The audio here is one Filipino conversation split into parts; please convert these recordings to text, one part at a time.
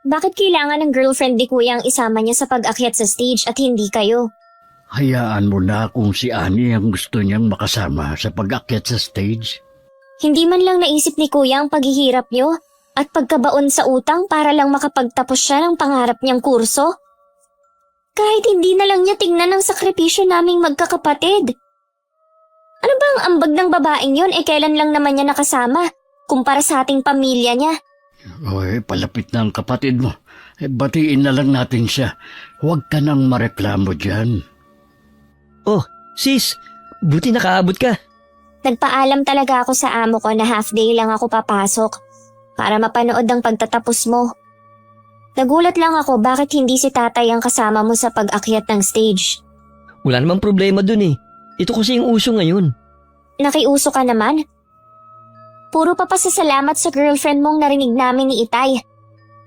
Bakit kailangan ng girlfriend ni Kuya ang isama niya sa pag-akyat sa stage at hindi kayo? Hayaan mo na kung si Annie ang gusto niyang makasama sa pag-akyat sa stage. Hindi man lang naisip ni Kuya ang paghihirap niyo at pagkabaon sa utang para lang makapagtapos siya ng pangarap niyang kurso? Kahit hindi na lang niya tingnan ang sakripisyo naming magkakapatid. Ano ba ang ambag ng babaeng yon kailan lang naman niya nakasama kumpara sa ating pamilya niya? Oy, palapit na ang kapatid mo. Batiin na lang natin siya. Huwag ka nang mareklamo dyan. Oh, sis, buti nakaabot ka. Nagpaalam talaga ako sa amo ko na half day lang ako papasok para mapanood ang pagtatapos mo. Nagulat lang ako bakit hindi si tatay ang kasama mo sa pag-akyat ng stage. Wala namang problema dun eh. Ito kasi yung uso ngayon. Nakiuso ka naman? Puro pa pasasalamat sa girlfriend mong narinig namin ni Itay.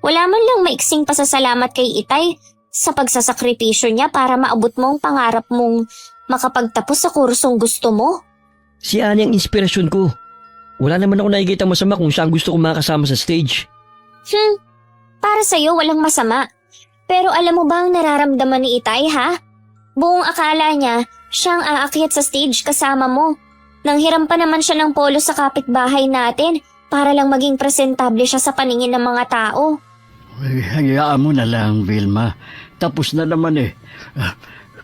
Wala man lang maiksing pasasalamat kay Itay sa pagsasakripisyo niya para maabot mo ang pangarap mong makapagtapos sa kursong gusto mo. Si Ani ang inspirasyon ko. Wala naman ako nakikita masama kung saan gusto ko makasama sa stage. Para sa'yo walang masama. Pero alam mo ba ang nararamdaman ni Itay ha? Buong akala niya siyang aakyat sa stage kasama mo. Nanghiram pa naman siya ng polo sa kapitbahay natin para lang maging presentable siya sa paningin ng mga tao. Ay, hayaan mo na lang, Vilma. Tapos na naman eh.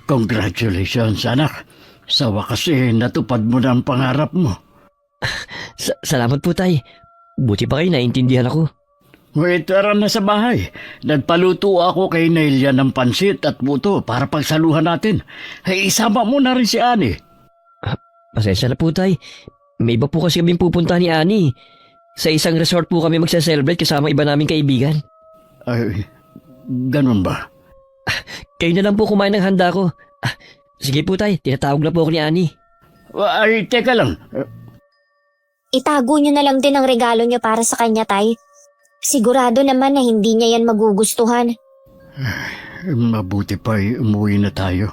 Congratulations, anak. Sa wakas natupad mo na ang pangarap mo. Salamat po, tay. Buti pa kayo naiintindihan ako. Wait, tara na sa bahay. Nagpaluto ako kay Nelia ng pansit at buto para pagsaluhan natin. Ay, isama mo na rin si Annie. Pasensya na po, tay. May iba po kasi kaming pupunta ni Ani. Sa isang resort po kami magsa-celebrate kasama iba naming kaibigan. Ay, ganun ba? Kayo na lang po kumain ng handa ko. Sige po, tay. Tinatawag na po ako ni Ani. Ay, teka lang. Itago niyo na lang din ang regalo niyo para sa kanya, Tay. Sigurado naman na hindi niya yan magugustuhan. Mabuti pa umuwi na tayo.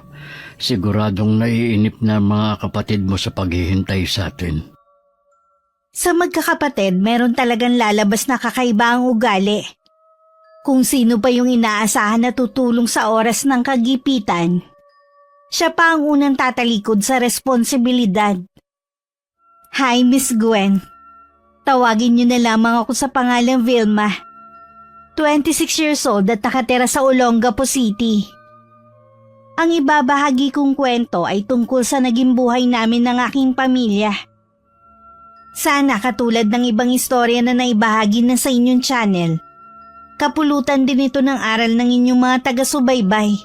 Siguradong naiinip na mga kapatid mo sa paghihintay sa atin. Sa magkakapatid, meron talagang lalabas na kakaiba ang ugali. Kung sino pa yung inaasahan na tutulong sa oras ng kagipitan, siya pa ang unang tatalikod sa responsibilidad. Hi, Miss Gwen. Tawagin niyo na lamang ako sa pangalang Vilma. 26 years old at nakatira sa Olongapo City. Ang ibabahagi kong kwento ay tungkol sa naging buhay namin ng aking pamilya. Sana katulad ng ibang istorya na naibahagi na sa inyong channel, kapulutan din ito ng aral ng inyong mga taga-subaybay.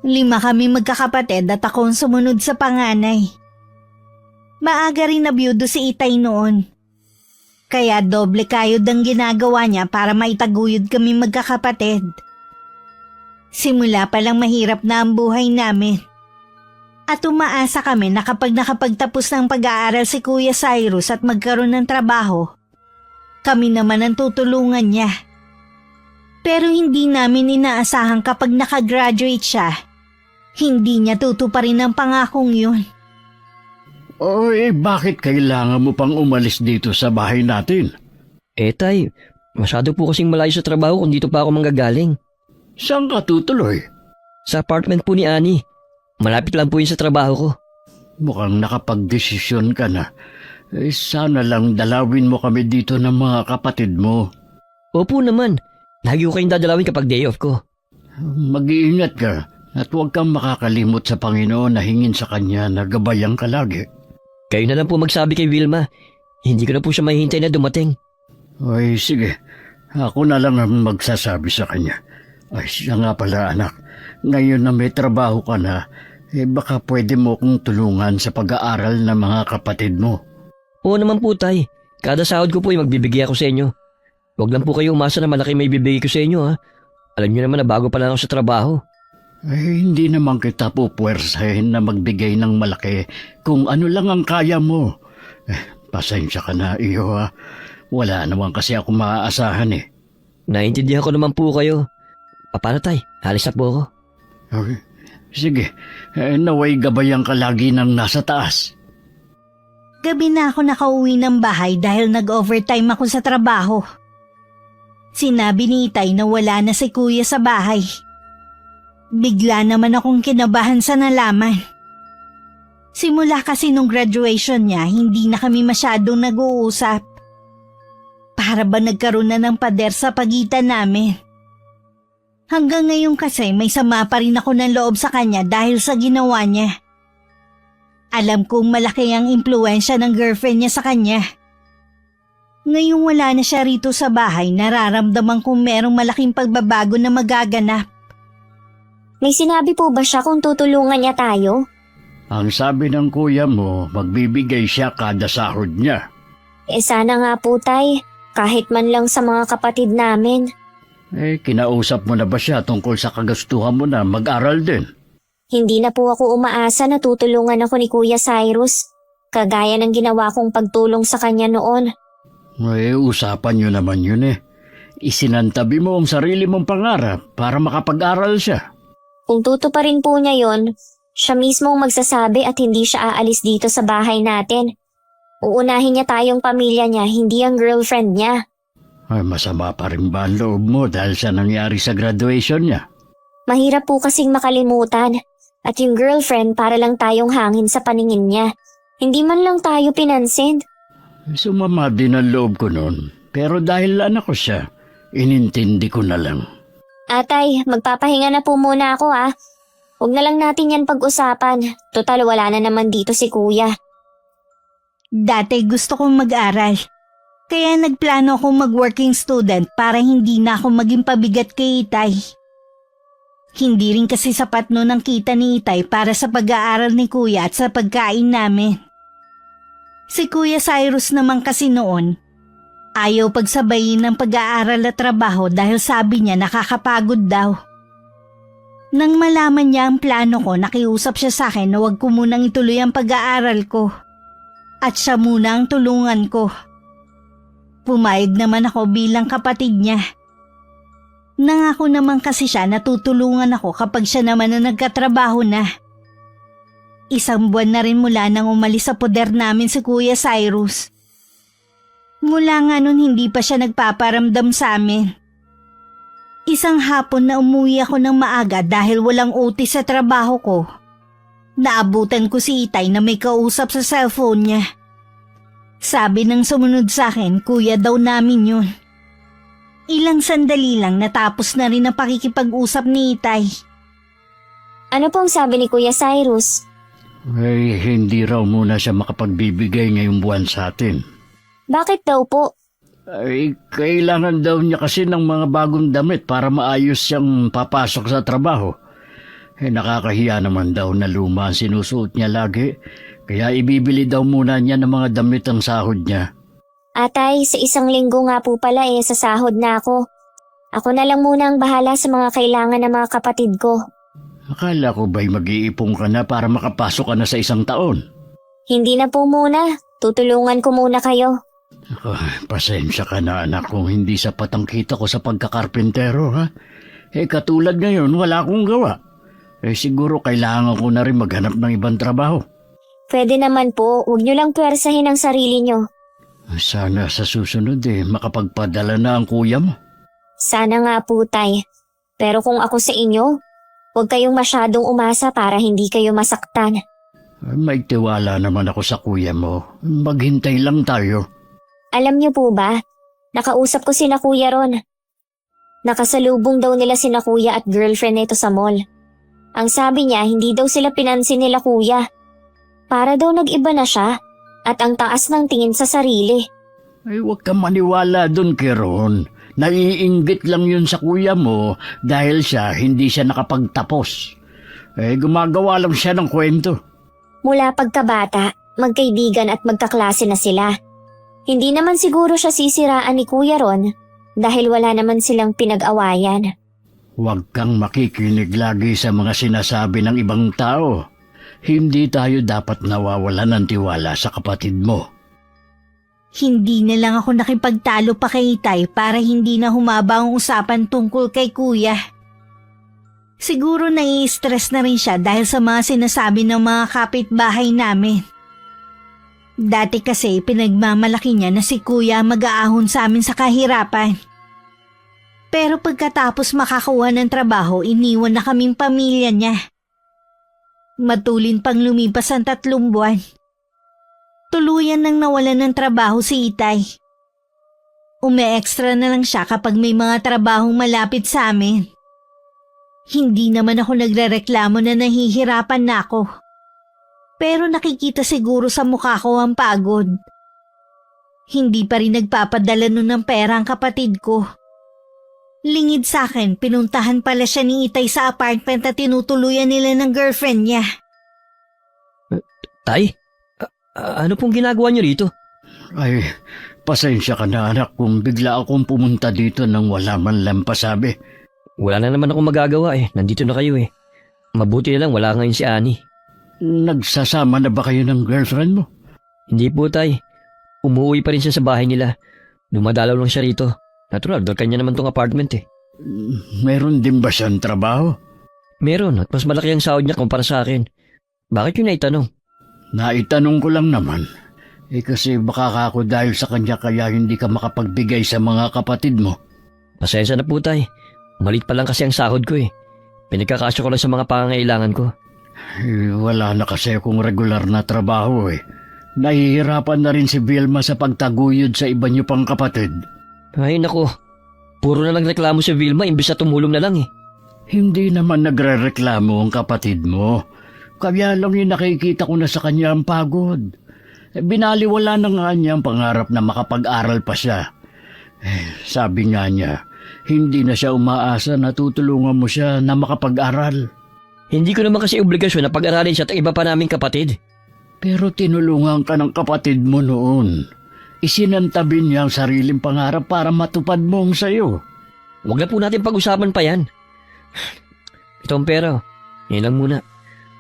5 kami magkakapatid at ako ang sumunod sa panganay. Maaga rin na biyudo si Itay noon. Kaya doble kayod ang ginagawa niya para maitaguyod kami magkakapatid. Simula pa lang mahirap na ang buhay namin. At umaasa kami na kapag nakapagtapos ng pag-aaral si Kuya Cyrus at magkaroon ng trabaho, kami naman ang tutulungan niya. Pero hindi namin inaasahan kapag nakagraduate siya, hindi niya tutuparin ang pangakong yun. Bakit kailangan mo pang umalis dito sa bahay natin? Tay, masyado po kasing malayo sa trabaho kung dito pa ako manggagaling. Saan ka tutuloy? Sa apartment po ni Ani. Malapit lang po yun sa trabaho ko. Mukhang nakapagdesisyon ka na. Sana lang dalawin mo kami dito ng mga kapatid mo. Opo naman. Lagi ko kayong dadalawin kapag day off ko. Mag-iingat ka at huwag kang makakalimot sa Panginoon na hingin sa Kanya na gabayan ka lagi. Kayo na lang po magsabi kay Vilma. Hindi ko na po siya mahihintay na dumating. Ay, sige. Ako na lang ang magsasabi sa Kanya. Ay, siya nga pala anak. Ngayon na may trabaho ka na, baka pwede mo kong tulungan sa pag-aaral ng mga kapatid mo. Oo naman po, tay. Kada sahod ko po ay magbibigay ako sa inyo. Huwag lang po kayo umasa na malaki may bibigay ko sa inyo, ha. Alam niyo naman na bago pa lang ako sa trabaho. Hindi naman kita pupwersahin na magbigay ng malaki kung ano lang ang kaya mo. Pasensya ka na, iyo ha. Wala naman kasi ako maaasahan eh. Naintindihan ko naman po kayo. Paano tay? Halis na po ako. Okay. Sige, naway gabayan ka lagi ng nasa taas. Gabi na ako nakauwi ng bahay dahil nag-overtime ako sa trabaho. Sinabi ni Itay na wala na si Kuya sa bahay. Bigla naman akong kinabahan sa nalaman. Simula kasi nung graduation niya, hindi na kami masyadong nag-uusap. Para ba nagkaroon na ng pader sa pagitan namin? Hanggang ngayon kasi may sama pa rin ako ng loob sa kanya dahil sa ginawa niya. Alam kong malaki ang impluensya ng girlfriend niya sa kanya. Ngayong wala na siya rito sa bahay, nararamdaman kong merong malaking pagbabago na magaganap. May sinabi po ba siya kung tutulungan niya tayo? Ang sabi ng kuya mo, magbibigay siya kada sahod niya. Sana nga po, Tay. Kahit man lang sa mga kapatid namin. Kinausap mo na ba siya tungkol sa kagastuhan mo na mag-aral din? Hindi na po ako umaasa na tutulungan ako ni Kuya Cyrus. Kagaya ng ginawa kong pagtulong sa kanya noon. Usapan nyo naman yun eh. Isinantabi mo ang sarili mong pangarap para makapag-aral siya. Kung tutuparin po niya yon, siya mismo ang magsasabi at hindi siya aalis dito sa bahay natin. Uunahin niya tayong pamilya niya, hindi ang girlfriend niya. Masama pa rin ba ang loob mo dahil sa nangyari sa graduation niya? Mahirap po kasing makalimutan. At yung girlfriend para lang tayong hangin sa paningin niya. Hindi man lang tayo pinansin. Sumama din ang loob ko noon. Pero dahil anak ko siya, inintindi ko na lang. Atay, magpapahinga na po muna ako ah. Huwag na lang natin yan pag-usapan. Total wala na naman dito si Kuya. Dati gusto kong mag-aral. Kaya nagplano akong mag-working student para hindi na ako maging pabigat kay Itay. Hindi rin kasi sapat noon ang kita ni Itay para sa pag-aaral ni Kuya at sa pagkain namin. Si Kuya Cyrus naman kasi noon, ayaw pagsabayin ng pag-aaral at trabaho dahil sabi niya nakakapagod daw. Nang malaman niya ang plano ko, nakiusap siya sa akin na huwag ko munang ituloy ang pag-aaral ko. At siya muna ang tulungan ko. Pumayag naman ako bilang kapatid niya. Nangako naman kasi siya na tutulungan ako kapag siya naman na nagkatrabaho na. 1 buwan na rin mula nang umalis sa poder namin si Kuya Cyrus. Mula nga nun hindi pa siya nagpaparamdam sa amin. Isang hapon na umuwi ako ng maaga dahil walang OT sa trabaho ko. Naabutan ko si Itay na may kausap sa cellphone niya. Sabi ng sumunod sa akin, kuya daw namin yun. Ilang sandali lang natapos na rin ang pakikipag-usap ni Itay. Ano pong sabi ni Kuya Cyrus? Hindi raw muna siya makapagbibigay ngayong buwan sa atin. Bakit daw po? Kailangan daw niya kasi ng mga bagong damit para maayos siyang papasok sa trabaho. Nakakahiya naman daw na luma ang sinusuot niya lagi, kaya ibibili daw muna niya ng mga damit ang sahod niya. Atay, sa 1 linggo nga po pala sa sahod na ako. Ako na lang muna ang bahala sa mga kailangan ng mga kapatid ko. Akala ko ba'y mag-iipon ka na para makapasok ka na sa 1 taon? Hindi na po muna. Tutulungan ko muna kayo. Pasensya ka na anak kung hindi sapat ang kita ko sa pagkakarpentero ha. Katulad ngayon wala akong gawa. Siguro kailangan ko na rin maghanap ng ibang trabaho. Pwede naman po, huwag niyo lang puwersahin ang sarili niyo. Sana sa susunod makapagpadala na ang kuya mo. Sana nga po, Tay. Pero kung ako sa inyo, huwag kayong masyadong umasa para hindi kayo masaktan. May tiwala naman ako sa kuya mo. Maghintay lang tayo. Alam niyo po ba, nakausap ko sina Kuya Ron. Nakasalubong daw nila sina Kuya at girlfriend nito sa mall. Ang sabi niya, hindi daw sila pinansin nila Kuya. Para daw nag-iba na siya at ang taas ng tingin sa sarili. Huwag kang maniwala dun, Keron. Naiinggit lang yun sa kuya mo dahil hindi siya nakapagtapos. Gumagawa lang siya ng kwento. Mula pagkabata, magkaibigan at magkaklase na sila. Hindi naman siguro siya sisiraan ni Kuya Ron dahil wala naman silang pinag-awayan. Huwag kang makikinig lagi sa mga sinasabi ng ibang tao. Hindi tayo dapat nawawalan ng tiwala sa kapatid mo. Hindi na lang ako nakipagtalo pa kay Itay para hindi na humaba ang usapan tungkol kay Kuya. Siguro nai-stress na rin siya dahil sa mga sinasabi ng mga kapitbahay namin. Dati kasi pinagmamalaki niya na si Kuya mag-aahon sa amin sa kahirapan. Pero pagkatapos makakuha ng trabaho, iniwan na kaming pamilya niya. Matulin pang lumipas ang 3 buwan. Tuluyan nang nawalan ng trabaho si Itay. Ume-extra na lang siya kapag may mga trabahong malapit sa amin. Hindi naman ako nagrereklamo na nahihirapan na ako. Pero nakikita siguro sa mukha ko ang pagod. Hindi pa rin nagpapadala nun ng pera ang kapatid ko. Lingid sa akin, pinuntahan pala siya ni Itay sa apartment at tinutuluyan nila ng girlfriend niya. Tay, ano pong ginagawa niyo rito? Ay, pasensya ka na anak kung bigla akong pumunta dito nang wala man lang pasabi. Wala na naman akong magagawa eh. Nandito na kayo eh. Mabuti na lang wala ngayon si Annie. Nagsasama na ba kayo ng girlfriend mo? Hindi po, tay. Umuwi pa rin siya sa bahay nila. Dumadalaw lang siya rito. Natural, dahil kanya naman tong apartment eh. Meron din ba siyang trabaho? Meron at mas malaki ang sahod niya kumpara sa akin. Bakit yun naitanong? Naitanong ko lang naman. Kasi baka ako dahil sa kanya kaya hindi ka makapagbigay sa mga kapatid mo. Pasensya na po, tay. Malit pa lang kasi ang sahod ko eh. Pinagkakasya ko lang sa mga pangangailangan ko. Wala na kasi akong regular na trabaho eh. Nahihirapan na rin si Vilma sa pagtaguyod sa iba niyo pang kapatid. Ay nako, puro na lang reklamo si Vilma imbis na tumulong na lang eh. Hindi naman nagre-reklamo ang kapatid mo. Kaya lang yung nakikita ko na sa kanya ang pagod. Binaliwala na nga niya ang pangarap na makapag-aral pa siya. Sabi nga niya, hindi na siya umaasa na tutulungan mo siya na makapag-aral. Hindi ko naman kasi obligasyon na pag-aralin siya at iba pa naming kapatid. Pero tinulungan ka ng kapatid mo noon. Isinantabi niya ang sariling pangarap para matupad mo ang sayo. Huwag na po natin pag-usapan pa yan. Ito ang pera. Yan lang muna.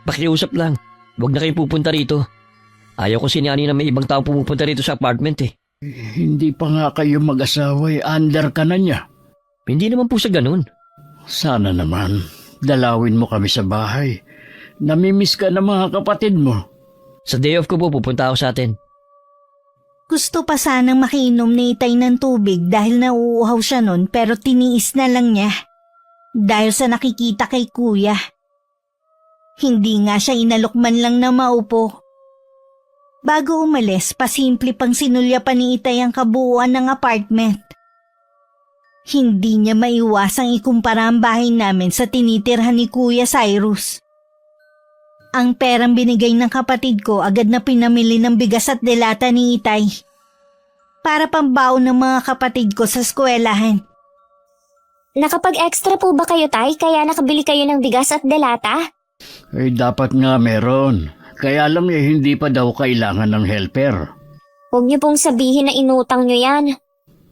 Pakiusap lang. Huwag na kayong pupunta rito. Ayaw ko sinani na may ibang taong pumupunta rito sa apartment eh. Hindi pa nga kayo mag-asawa under ka na niya. Hindi naman po sa ganun. Sana naman, dalawin mo kami sa bahay. Namimiss ka ng mga kapatid mo. Sa day off ko po pupunta ako sa atin. Gusto pa sanang makiinom ni Itay ng tubig dahil nauuhaw siya nun pero tiniis na lang niya. Dahil sa nakikita kay kuya. Hindi nga siya inalok man lang na maupo. Bago umalis, pasimple pang sinulya pa ni Itay ang kabuuan ng apartment. Hindi niya maiwasang ikumpara ang bahay namin sa tinitirhan ni Kuya Cyrus. Ang perang binigay ng kapatid ko agad na pinamili ng bigas at delata ni Itay. Para pambaon ng mga kapatid ko sa eskwelahan. Nakapag-extra po ba kayo, Tay? Kaya nakabili kayo ng bigas at delata? Dapat nga meron. Kaya lang hindi pa daw kailangan ng helper. Huwag niyo pong sabihin na inutang niyo yan.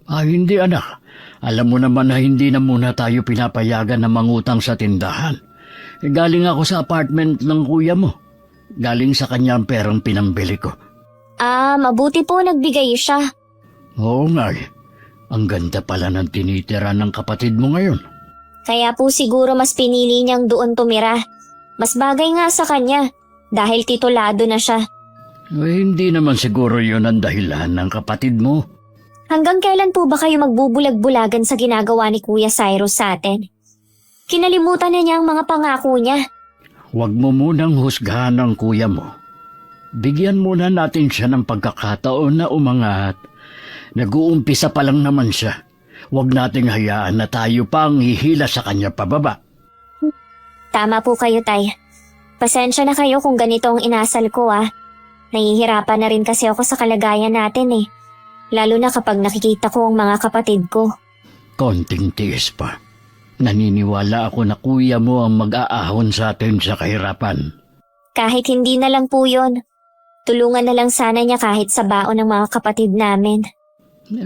Hindi anak. Alam mo naman na hindi na muna tayo pinapayagan na mangutang sa tindahan. Galing ako sa apartment ng kuya mo. Galing sa kanya ang perang pinambili ko. Mabuti po nagbigay siya. Oo nga eh. Ang ganda pala ng tinitira ng kapatid mo ngayon. Kaya po siguro mas pinili niyang doon tumira. Mas bagay nga sa kanya dahil titulado na siya. Hindi naman siguro yun ang dahilan ng kapatid mo. Hanggang kailan po ba kayo magbubulag-bulagan sa ginagawa ni Kuya Cyrus sa atin? Kinalimutan na niya ang mga pangako niya. Huwag mo munang husgahan ang kuya mo. Bigyan muna natin siya ng pagkakataon na umangat. Nag-uumpisa pa lang naman siya. Huwag nating hayaan na tayo pang hihila sa kanya pababa. Tama po kayo, Tay. Pasensya na kayo kung ganito ang inasal ko, Nahihirapan na rin kasi ako sa kalagayan natin eh. Lalo na kapag nakikita ko ang mga kapatid ko. Konting tiis pa. Naniniwala ako na kuya mo ang mag-aahon sa atin sa kahirapan. Kahit hindi na lang po yun. Tulungan na lang sana niya kahit sa baon ng mga kapatid namin.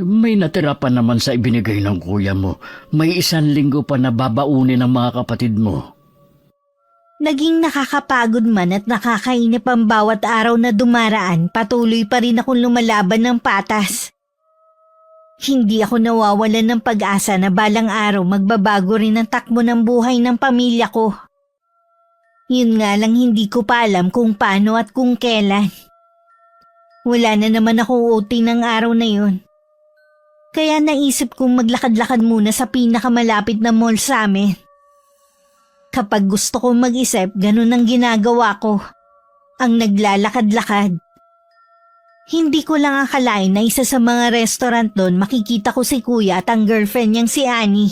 May natira pa naman sa ibinigay ng kuya mo. May 1 linggo pa na babaunin ng mga kapatid mo. Naging nakakapagod man at nakakainip ang bawat araw na dumaraan, patuloy pa rin akong lumalaban ng patas. Hindi ako nawawalan ng pag-asa na balang araw magbabago rin ang takbo ng buhay ng pamilya ko. Yun nga lang hindi ko pa alam kung paano at kung kailan. Wala na naman akong uti ng araw na yun. Kaya naisip kong maglakad-lakad muna sa pinakamalapit na mall sa amin. Kapag gusto kong mag-isip, ganun ang ginagawa ko. Ang naglalakad-lakad. Hindi ko lang akalain na isa sa mga restaurant doon makikita ko si Kuya at ang girlfriend niyang si Annie.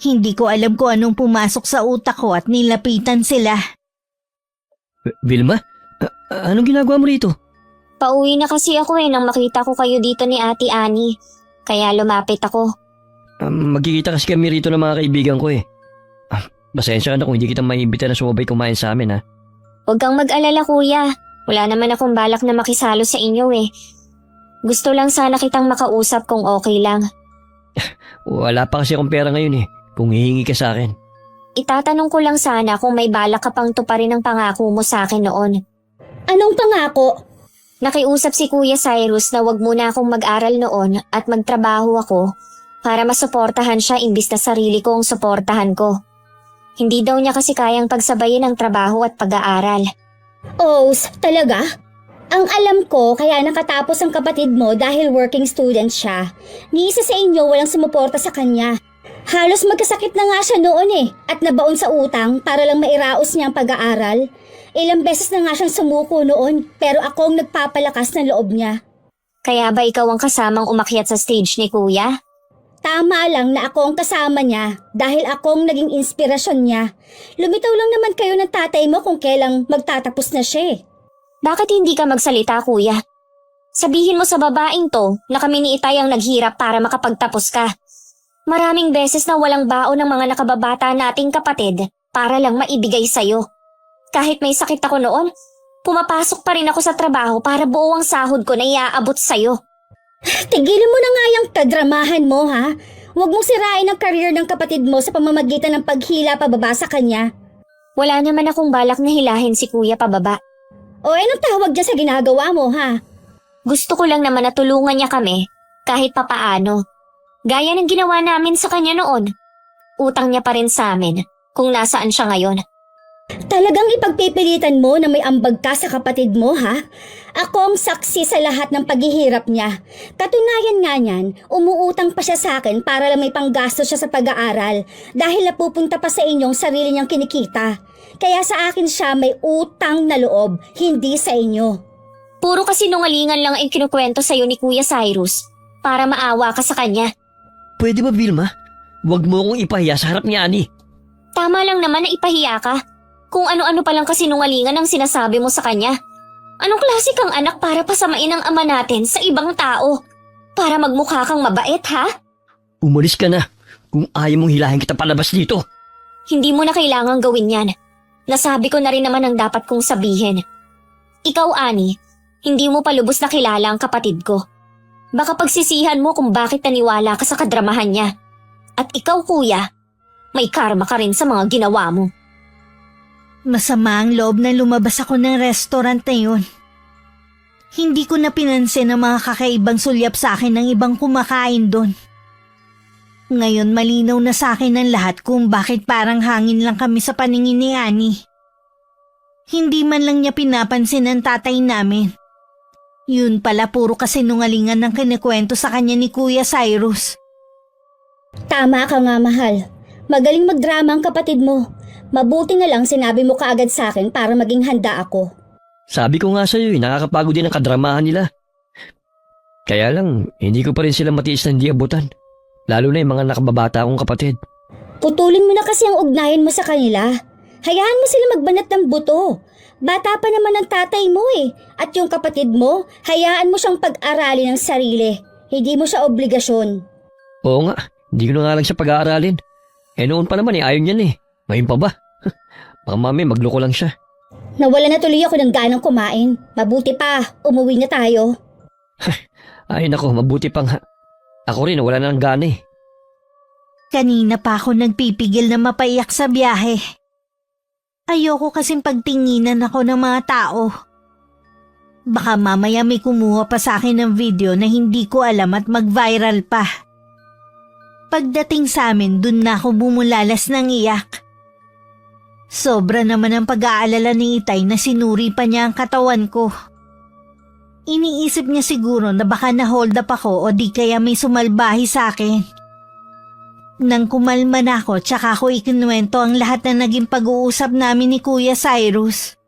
Hindi ko alam kung anong pumasok sa utak ko at nilapitan sila. Vilma? Anong ginagawa mo rito? Pauwi na kasi ako nang makita ko kayo dito ni Ate Annie. Kaya lumapit ako. Magkikita kasi kami rito ng mga kaibigan ko eh. Pasensya ka na kung hindi kita maimbita na sumabay kumain sa amin ha. Huwag kang mag-alala kuya. Wala naman akong balak na makisalo sa inyo eh. Gusto lang sana kitang makausap kung okay lang. Wala pa kasi akong pera ngayon eh. Kung hihingi ka sa akin. Itatanong ko lang sana kung may balak ka pang tuparin ang pangako mo sa akin noon. Anong pangako? Nakiusap si Kuya Cyrus na wag muna akong mag-aral noon at magtrabaho ako para masuportahan siya imbis na sarili ko ang suportahan ko. Hindi daw niya kasi kayang pagsabayin ang trabaho at pag-aaral. Os, talaga? Ang alam ko, kaya nakatapos ang kapatid mo dahil working student siya. Ni isa sa inyo walang sumuporta sa kanya. Halos magkasakit na nga siya noon eh at nabaon sa utang para lang mairaos niya ang pag-aaral. Ilang beses na nga siyang sumuko noon pero ako ang nagpapalakas ng loob niya. Kaya ba ikaw ang kasamang umakyat sa stage ni Kuya? Tama lang na ako ang kasama niya dahil ako ang naging inspirasyon niya. Lumitaw lang naman kayo ng tatay mo kung kailang magtatapos na siya eh. Bakit hindi ka magsalita Kuya? Sabihin mo sa babaeng to na kami ni Itay ang naghirap para makapagtapos ka. Maraming beses na walang baon ng mga nakababata nating kapatid para lang maibigay sa'yo. Kahit may sakit ako noon, pumapasok pa rin ako sa trabaho para buo ang sahod ko na iaabot sa'yo. Tigilan mo na nga yung kadramahan mo ha. Huwag mong sirain ang career ng kapatid mo sa pamamagitan ng paghila pababa sa kanya. Wala naman akong balak na hilahin si Kuya pababa. O anong tawag dyan sa ginagawa mo ha? Gusto ko lang naman na tulungan niya kami kahit papaano. Gaya ng ginawa namin sa kanya noon. Utang niya pa rin sa amin kung nasaan siya ngayon. Talagang ipagpipilitan mo na may ambag ka sa kapatid mo ha? Ako ang saksi sa lahat ng paghihirap niya. Katunayan nga niyan, umuutang pa siya sa akin para lang may panggasto siya sa pag-aaral dahil napupunta pa sa inyong sarili niyang kinikita. Kaya sa akin siya may utang na loob, hindi sa inyo. Puro kasinungalingan lang ang kinukwento sa'yo ni Kuya Cyrus para maawa ka sa kanya. Pwede ba Vilma? Huwag mo akong ipahiya sa harap ni Annie. Tama lang naman na ipahiya ka. Kung ano-ano palang kasinungalingan ang sinasabi mo sa kanya. Anong klase kang anak para pasamain ang ama natin sa ibang tao? Para magmukha kang mabait, ha? Umalis ka na kung ayaw mong hilahin kita palabas dito. Hindi mo na kailangang gawin yan. Nasabi ko na rin naman ang dapat kong sabihin. Ikaw, Annie, hindi mo pa lubos na kilala ang kapatid ko. Baka pagsisihan mo kung bakit naniwala ka sa kadramahan niya. At ikaw, Kuya, may karma ka rin sa mga ginawa mo. Masama ang loob na lumabas ako ng restaurant na yun. Hindi ko na pinansin ang mga kakaibang sulyap sa akin ng ibang kumakain doon. Ngayon malinaw na sa akin ang lahat kung bakit parang hangin lang kami sa paningin ni Annie. Hindi man lang niya pinapansin ang tatay namin. Yun pala puro kasinungalingan ng kinikwento sa kanya ni Kuya Cyrus. Tama ka nga mahal. Magaling magdrama ang kapatid mo. Mabuti na lang sinabi mo kaagad sa akin para maging handa ako. Sabi ko nga sa'yo nakakapagod din ang kadramahan nila. Kaya lang, hindi ko pa rin sila matiis na hindi abutan. Lalo na yung mga nakababata akong kapatid. Putulin mo na kasi ang ugnayan mo sa kanila. Hayaan mo sila magbanat ng buto. Bata pa naman ang tatay mo eh. At yung kapatid mo, hayaan mo siyang pag-aralin ng sarili. Hindi mo siya obligasyon. Oo nga, hindi ko na nga lang siya pag-aaralin. Noon pa naman ayaw niyan eh. Ngayon pa ba? Baka mami magloko lang siya. Nawala na tuloy ako ng ganang kumain. Mabuti pa, umuwi na tayo. Ay nako, mabuti pang Ako rin, wala na ng gana eh. Kanina pa ako nagpipigil na mapaiyak sa biyahe. Ayoko kasing pagtinginan ako ng mga tao. Baka mamaya may kumuha pa sa akin ng video na hindi ko alam at mag-viral pa. Pagdating sa amin, dun na ako bumulalas ng iyak. Sobra naman ang pag-aalala ni Itay na sinuri pa niya ang katawan ko. Iniisip niya siguro na baka na-hold up ako o di kaya may sumalbahi sa akin. Nang kumalma na ako, tsaka ako ikinuwento ang lahat na naging pag-uusap namin ni Kuya Cyrus.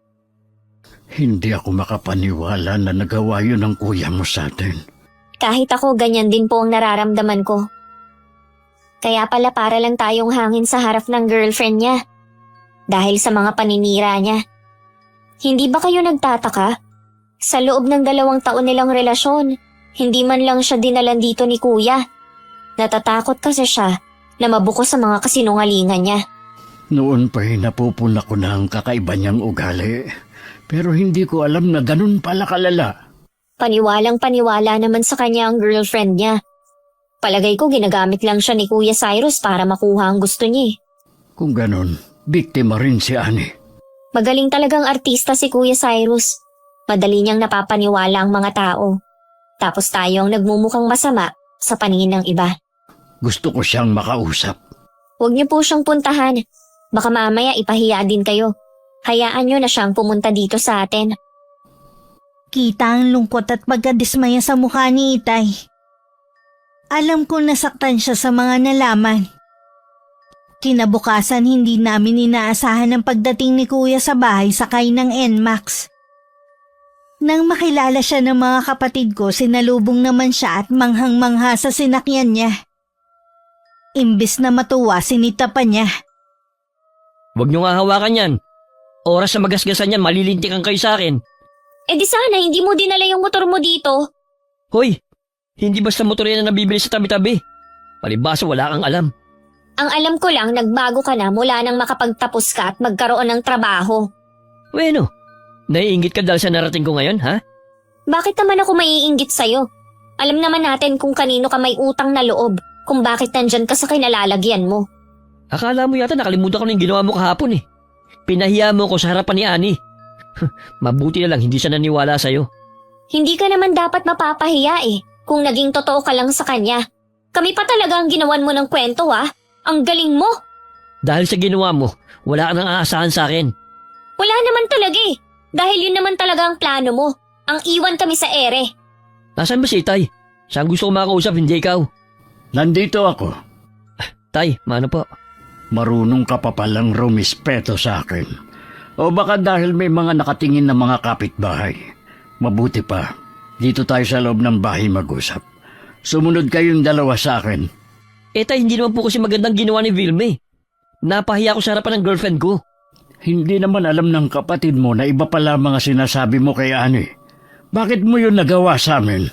Hindi ako makapaniwala na nagawa yun ng kuya mo sa atin. Kahit ako, ganyan din po ang nararamdaman ko. Kaya pala para lang tayong hangin sa harap ng girlfriend niya. Dahil sa mga paninira niya. Hindi ba kayo nagtataka? Sa loob ng 2 taon nilang relasyon, hindi man lang siya dinalan dito ni kuya. Natatakot kasi siya na mabuko sa mga kasinungalingan niya. Noon pa'y napupuna ko na ang kakaiba niyang ugali. Pero hindi ko alam na ganun pala kalala. Paniwalang paniwala naman sa kanya ang girlfriend niya. Palagay ko ginagamit lang siya ni Kuya Cyrus para makuha ang gusto niya. Kung ganun, biktima rin si Annie. Magaling talagang artista si Kuya Cyrus. Madali niyang napapaniwala ang mga tao. Tapos tayo ang nagmumukhang masama sa paningin ng iba. Gusto ko siyang makausap. Huwag niyo po siyang puntahan. Baka mamaya ipahiya din kayo. Hayaan niyo na siyang pumunta dito sa atin. Kita ang lungkot at pagkadismaya sa mukha ni Itay. Alam kong nasaktan siya sa mga nalaman. Kinabukasan hindi namin inaasahan ang pagdating ni Kuya sa bahay sakay ng NMAX. Nang makilala siya ng mga kapatid ko, sinalubong naman siya at manghang-mangha sa sinakyan niya. Imbis na matuwa, sinita pa niya. Huwag niyo nga hawakan yan. Oras na magasgasan yan, malilintikan kayo sa akin. Eh di sana hindi mo dinala yung motor mo dito. Hoy, hindi basta motor yan na nabibili sa tabi-tabi. Palibasa wala kang alam. Ang alam ko lang, nagbago ka na mula nang makapagtapos ka at magkaroon ng trabaho. Bueno, naiingit ka dahil sa narating ko ngayon, ha? Bakit naman ako maiinggit sa'yo? Alam naman natin kung kanino ka may utang na loob, kung bakit nandyan ka sa kinalalagyan mo. Akala mo yata nakalimutan ko na yung ginawa mo kahapon eh. Pinahiya mo ko sa harapan ni Annie. Mabuti na lang hindi siya naniwala sa'yo. Hindi ka naman dapat mapapahiya kung naging totoo ka lang sa kanya. Kami pa talaga ang ginawan mo ng kwento Ang galing mo. Dahil sa ginawa mo, wala ka nang aasahan sa akin. Wala naman talaga Dahil yun naman talaga ang plano mo. Ang iwan kami sa ere. Nasaan ba si Tay? Saan gusto ko makausap, hindi ikaw? Nandito ako. Tay, mano po? Marunong ka pa palang rumispeto sa akin. O baka dahil may mga nakatingin na mga kapitbahay. Mabuti pa, dito tayo sa loob ng bahay mag-usap. Sumunod kayong 2 sa akin. Tay, hindi naman po kasi magandang ginawa ni Vilme. Napahiya ko sa harapan ng girlfriend ko. Hindi naman alam ng kapatid mo na iba pala mga sinasabi mo kay Annie. Bakit mo yun nagawa sa amin?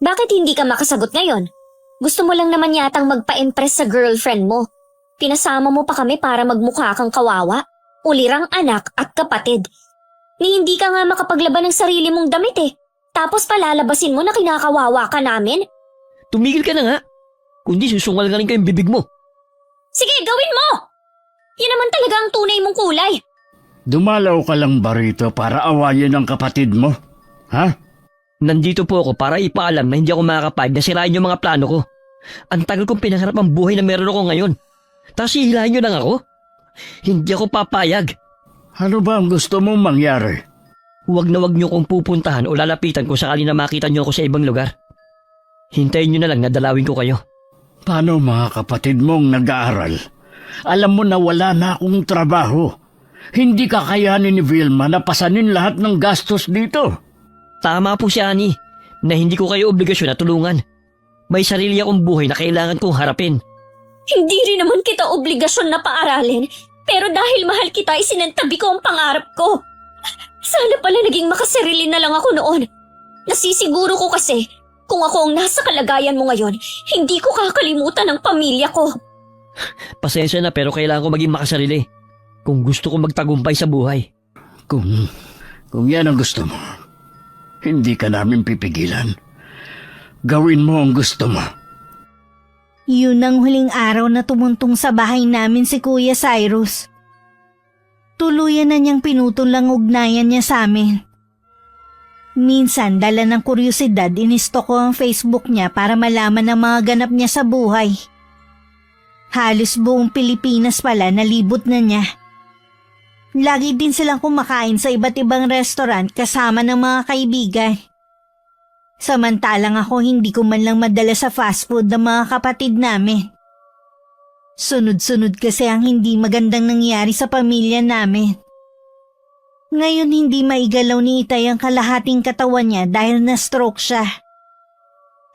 Bakit hindi ka makasagot ngayon? Gusto mo lang naman yatang magpa-impress sa girlfriend mo. Pinasama mo pa kami para magmukha kang kawawa, ulirang anak at kapatid. Ni hindi ka nga makapaglaban ng sarili mong damit Tapos palalabasin mo na kinakawawa ka namin? Tumigil ka na nga. Kundi susungal nga rin kayong bibig mo. Sige, gawin mo! Yan naman talaga ang tunay mong kulay. Dumalaw ka lang ba rito para awayin ang kapatid mo? Ha? Nandito po ako para ipaalam na hindi ako makakapayag na sirain yung mga plano ko. Ang tagal kong pinangarap ang buhay na meron ako ngayon. Tapos hihilahin nyo lang ako? Hindi ako papayag. Ano ba ang gusto mong mangyari? Huwag na huwag nyo kong pupuntahan o lalapitan kung sakali na makita nyo ako sa ibang lugar. Hintayin nyo na lang na dalawin ko kayo. Paano mga kapatid mong nag-aaral? Alam mo na wala na akong trabaho. Hindi kakayanin ni Vilma na pasanin lahat ng gastos dito. Tama po si Annie na hindi ko kayo obligasyon na tulungan. May sarili akong buhay na kailangan kong harapin. Hindi rin naman kita obligasyon na paaralin, pero dahil mahal kita isinantabi ko ang pangarap ko. Sana pala naging makasarili na lang ako noon. Nasisiguro ko kasi, kung ako ang nasa kalagayan mo ngayon, hindi ko kakalimutan ang pamilya ko. Pasensya na pero kailangan ko maging makasarili. Kung gusto ko magtagumpay sa buhay. Kung yan ang gusto mo, hindi ka namin pipigilan. Gawin mo ang gusto mo. Yun ang huling araw na tumuntong sa bahay namin si Kuya Cyrus. Tuluyan na niyang pinutol ang ugnayan niya sa amin. Minsan, dala ng kuryosidad, inisto ko ang Facebook niya para malaman ang mga ganap niya sa buhay. Halos buong Pilipinas pala nalibot na niya. Lagi din silang kumakain sa iba't ibang restaurant kasama ng mga kaibigan. Samantalang ako hindi ko man lang madala sa fast food ng mga kapatid namin. Sunod-sunod kasi ang hindi magandang nangyari sa pamilya namin. Ngayon hindi maigalaw ni Itay ang kalahating katawan niya dahil na-stroke siya.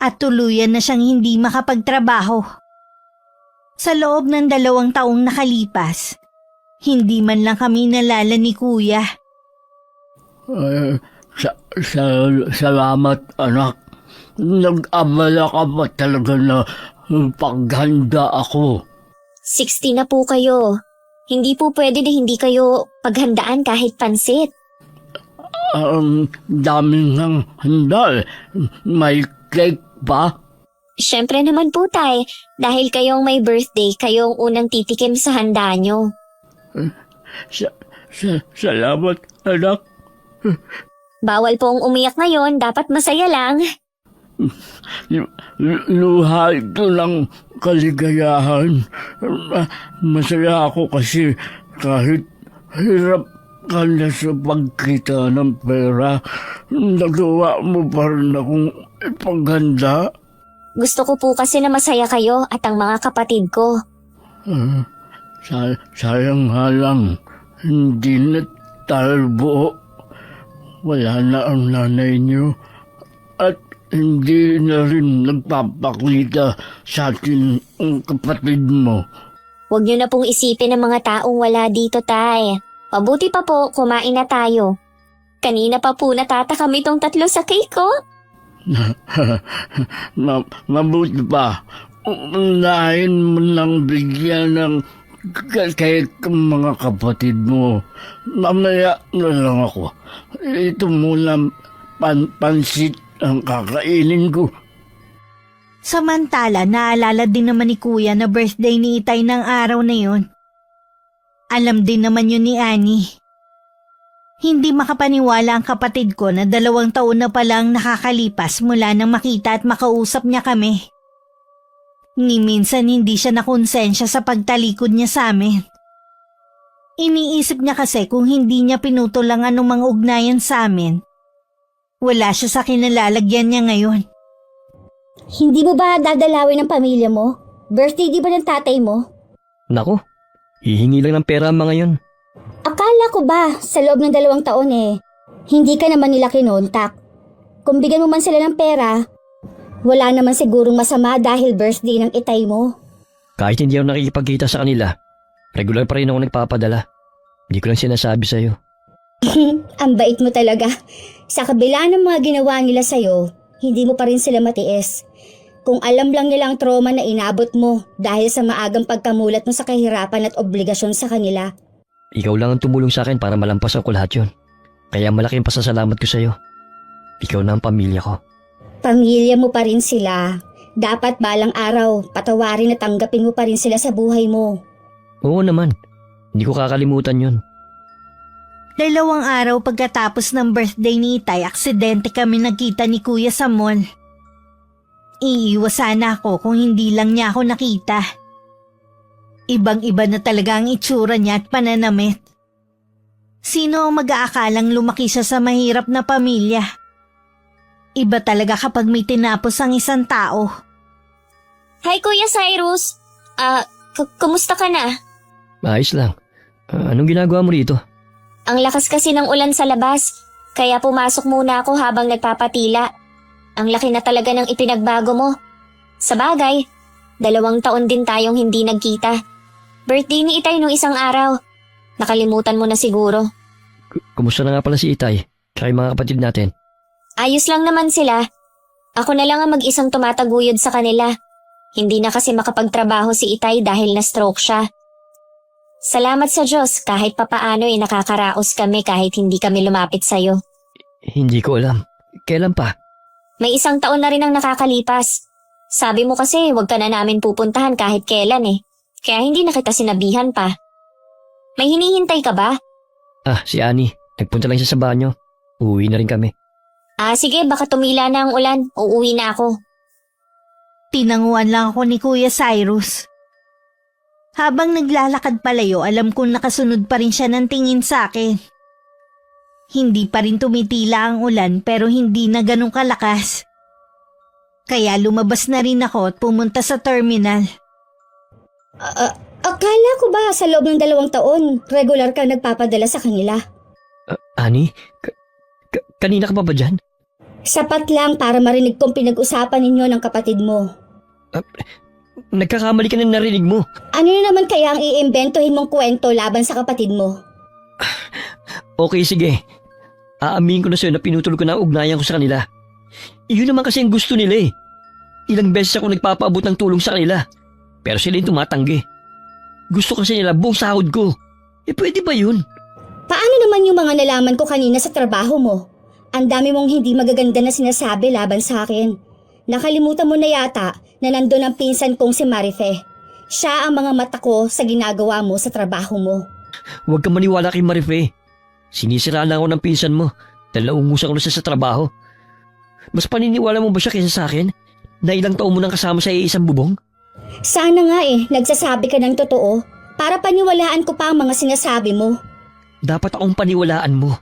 At tuluyan na siyang hindi makapagtrabaho. Sa loob ng 2 taong nakalipas, hindi man lang kami nalala ni Kuya. Salamat, anak. Nag-abala ka ba talaga na paghanda ako? 60 na po kayo. Hindi po pwede na hindi kayo paghandaan kahit pansit. Daming ng handa. May cake ba? Siyempre naman po tay, dahil kayong may birthday, kayong unang titikim sa handa nyo. Salamat, anak. Bawal pong umiyak ngayon, dapat masaya lang. Luha ito ng kaligayahan. Masaya ako kasi kahit hirap ka na sa pagkita ng pera, nagawa mo pa rin akong ipaghanda. Gusto ko po kasi na masaya kayo at ang mga kapatid ko. Sayang nga lang, hindi na tayo buo. Wala na ang nanay niyo at hindi na rin nagpapakita sa atin ang kapatid mo. Huwag niyo na pong isipin ng mga taong wala dito, tay. Mabuti pa po, kumain na tayo. Kanina pa po natatakam itong 3 sa cake ko. Mabuti pa. Unahin mo lang bigyan ng cake ang mga kapatid mo. Mamaya na lang ako. Ito muna pansit ang kakainin ko. Samantala, naalala din naman ni Kuya na birthday ni Itay ng araw na yon. Alam din naman yun ni Annie. Hindi makapaniwala ang kapatid ko na 2 taon na palang nakakalipas mula nang makita at makausap niya kami. Ni minsan hindi siya nakonsensya sa pagtalikod niya sa amin. Iniisip niya kasi kung hindi niya pinutol ang anumang ugnayan sa amin, wala siya sa kinalalagyan niya ngayon. Hindi mo ba dadalawin ng pamilya mo? Birthday di ba ng tatay mo? Nako, hihingi lang ng pera ang mga yun. Akala ko ba sa loob ng 2 taon hindi ka naman nila kinontak. Kung bigyan mo man sila ng pera, wala naman sigurong masama dahil birthday ng Itay mo. Kahit hindi ako nakikipagkita sa kanila, regular pa rin ako nagpapadala. Hindi ko lang sinasabi sa'yo. Ang bait mo talaga. Sa kabila ng mga ginawa nila sa'yo, hindi mo pa rin sila matiis. Kung alam lang nila ang trauma na inabot mo dahil sa maagang pagkamulat mo sa kahirapan at obligasyon sa kanila. Ikaw lang ang tumulong sa akin para malampasan ko lahat yun. Kaya malaki ang pasasalamat ko sa'yo. Ikaw na ang pamilya ko. Pamilya mo pa rin sila. Dapat balang araw, patawarin at tanggapin mo pa rin sila sa buhay mo. Oo naman. Hindi ko kakalimutan yun. 2 araw pagkatapos ng birthday ni Itay, aksidente kami nagkita ni Kuya sa mall. Iiwas sana ako kung hindi lang niya ako nakita. Ibang-iba na talaga ang itsura niya at pananamit. Sino ang mag-aakalang lumaki siya sa mahirap na pamilya? Iba talaga kapag may tinapos ang isang tao. Hi Kuya Cyrus! Kumusta ka na? Ayos lang. Anong ginagawa mo rito? Ang lakas kasi ng ulan sa labas, kaya pumasok muna ako habang nagpapatila. Ang laki na talaga ng ipinagbago mo. Sa bagay, 2 taon din tayong hindi nagkita. Birthday ni Itay nung isang araw. Nakalimutan mo na siguro. Kumusta na nga pala si Itay? Tsaka yung mga kapatid natin? Ayos lang naman sila. Ako na lang ang mag-isang tumataguyod sa kanila. Hindi na kasi makapagtrabaho si Itay dahil na-stroke siya. Salamat sa Diyos kahit papaano nakakaraos kami kahit hindi kami lumapit sa'yo. Hindi ko alam. Kailan pa? May 1 taon na rin ang nakakalipas. Sabi mo kasi huwag ka na namin pupuntahan kahit kailan Kaya hindi na kita sinabihan pa. May hinihintay ka ba? Si Annie. Nagpunta lang siya sa banyo. Uuwi na rin kami. Sige, baka tumila na ang ulan. Uuwi na ako. Tinanguan lang ako ni Kuya Cyrus. Habang naglalakad palayo, alam kong nakasunod pa rin siya ng tingin sa akin. Hindi pa rin tumitila ang ulan pero hindi na ganun kalakas. Kaya lumabas na rin ako at pumunta sa terminal. Akala ko ba sa loob ng 2 taon, regular ka nagpapadala sa kanila? Ani, kanina ka pa ba dyan? Sapat lang para marinig kong pinag-usapan ninyo ng kapatid mo. Nagkakamali ka na narinig mo. Ano na naman kaya ang iimbentohin mong kwento laban sa kapatid mo? Okay, sige. Aaminin ko na sa'yo na pinutol ko na ang ugnayan ko sa kanila. Iyon naman kasi ang gusto nila eh. Ilang beses ako nagpapaabot ng tulong sa kanila. Pero sila yung tumatanggi. Gusto kasi nila buong sahod ko. Pwede ba yun? Paano naman yung mga nalaman ko kanina sa trabaho mo? Ang dami mong hindi magaganda na sinasabi laban sa akin. Nakalimutan mo na yata na nandun ang pinsan kong si Marife. Siya ang mga mata ko sa ginagawa mo sa trabaho mo. Huwag kang maniwala kay Marife. Sinisira lang ako ng pinsan mo dahil naungusan ko na siya sa trabaho. Mas paniniwala mo ba siya kaysa sa akin? Na ilang taon mo nang kasama sa iisang bubong? Sana nga nagsasabi ka ng totoo para paniwalaan ko pa ang mga sinasabi mo. Dapat akong paniwalaan mo.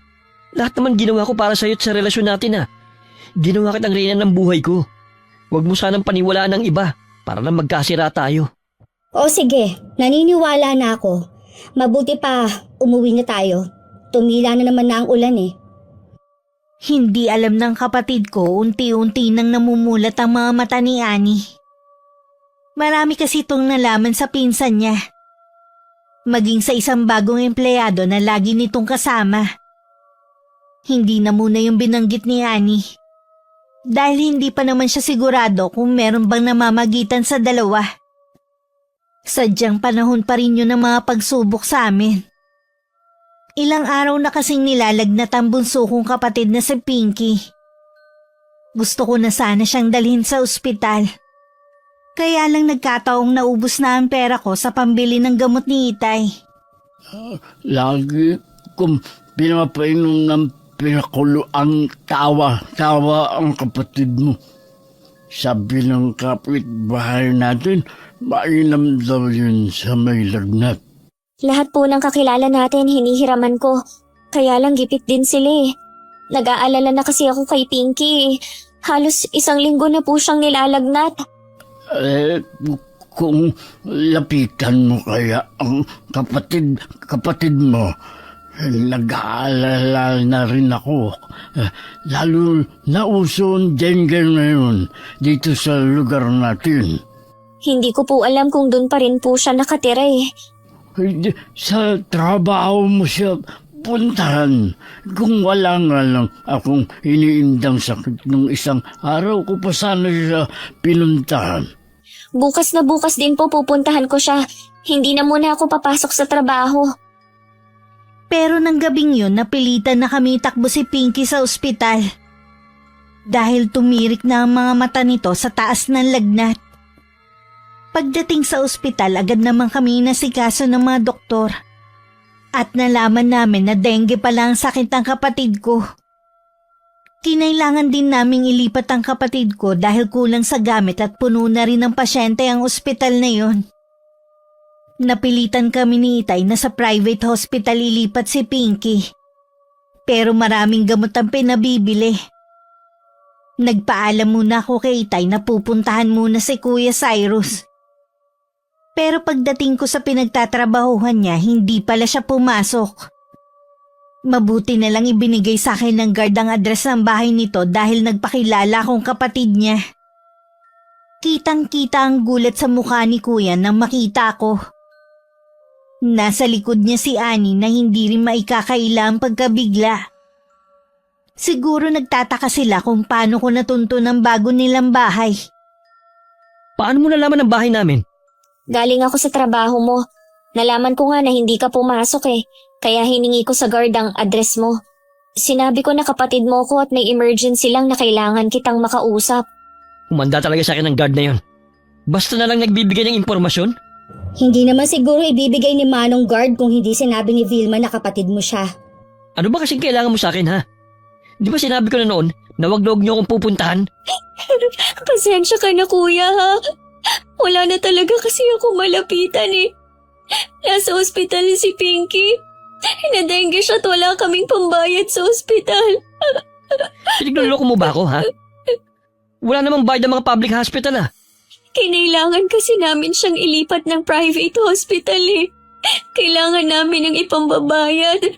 Lahat naman ginawa ko para sa'yo at sa relasyon natin Ginawa kitang reyna ng buhay ko. Huwag mo sanang paniwalaan ng iba para lang magkasira tayo. O sige, naniniwala na ako. Mabuti pa, umuwi na tayo. Tumila na naman na ang ulan Hindi alam ng kapatid ko, unti-unti nang namumulat ang mga mata ni Annie. Marami kasi itong nalaman sa pinsan niya. Maging sa isang bagong empleyado na lagi nitong kasama. Hindi na muna yung binanggit ni Annie. Dahil hindi pa naman siya sigurado kung meron bang namamagitan sa dalawa. Sadyang panahon pa rin yun ng mga pagsubok sa amin. Ilang araw na kasing nilalagnat ang bunso kong kapatid na si Pinky. Gusto ko na sana siyang dalhin sa ospital. Kaya lang nagkataong naubos na ang pera ko sa pambili ng gamot ni Itay. Lagi kong pinapainom ng pinakulo ang tawa ang kapatid mo. Sabi ng kapitbahay natin, mainam daw yun sa may lagnat. Lahat po ng kakilala natin hinihiraman ko. Kaya lang gipit din sila. Nag-aalala na kasi ako kay Pinky. Halos 1 linggo na po siyang nilalagnat. Kung lapitan mo kaya ang kapatid mo, nag-aalala na rin ako. Lalo na uso ang dengue ngayon dito sa lugar natin. Hindi ko po alam kung doon pa rin po siya nakatira Sa trabaho mo siya puntahan. Kung wala nga lang akong iniindang sakit nung isang araw ko pa sana siya pinuntahan. Bukas na bukas din po pupuntahan ko siya. Hindi na muna ako papasok sa trabaho. Pero nang gabing yun, napilitan na kami takbo si Pinky sa ospital. Dahil tumirik na ang mga mata nito sa taas ng lagnat. Pagdating sa ospital, agad naman kami nasikaso ng mga doktor. At nalaman namin na dengue pala ang sakit ng kapatid ko. Kinailangan din naming ilipat ang kapatid ko dahil kulang sa gamit at puno na rin ng pasyente ang ospital na yon. Napilitan kami ni Itay na sa private hospital ilipat si Pinky. Pero maraming gamot ang pinabibili. Nagpaalam muna ako kay Itay na pupuntahan muna si Kuya Cyrus. Pero pagdating ko sa pinagtatrabahuhan niya, hindi pala siya pumasok. Mabuti na lang ibinigay sa akin ng guard ang address ng bahay nito dahil nagpakilala akong kapatid niya. Kitang-kita ang gulat sa mukha ni Kuya nang makita ko. Nasa likod niya si Annie na hindi rin maikakaila ang pagkabigla. Siguro nagtataka sila kung paano ko natunto ng bago nilang bahay. Paano mo nalaman ang bahay namin? Galing ako sa trabaho mo. Nalaman ko nga na hindi ka pumasok Kaya hiningi ko sa guard ang address mo. Sinabi ko na kapatid mo ko at may emergency lang na kailangan kitang makausap. Umanda talaga sa akin ng guard na yon. Basta na lang nagbibigay ng impormasyon? Hindi naman siguro ibibigay ni Manong guard kung hindi sinabi ni Vilma na kapatid mo siya. Ano ba kasing kailangan mo sa akin Di ba sinabi ko na noon na wag niyo akong pupuntahan? Pasensya ka na kuya Wala na talaga kasi ako malapitan Nasa ospital si Pinky. Na-dengue siya at wala kaming pambayad sa ospital. Pinagluloko mo ba ako Wala namang bayad ng mga public hospital ah. Kinailangan kasi namin siyang ilipat ng private hospital eh. Kailangan namin ng ipambabayad.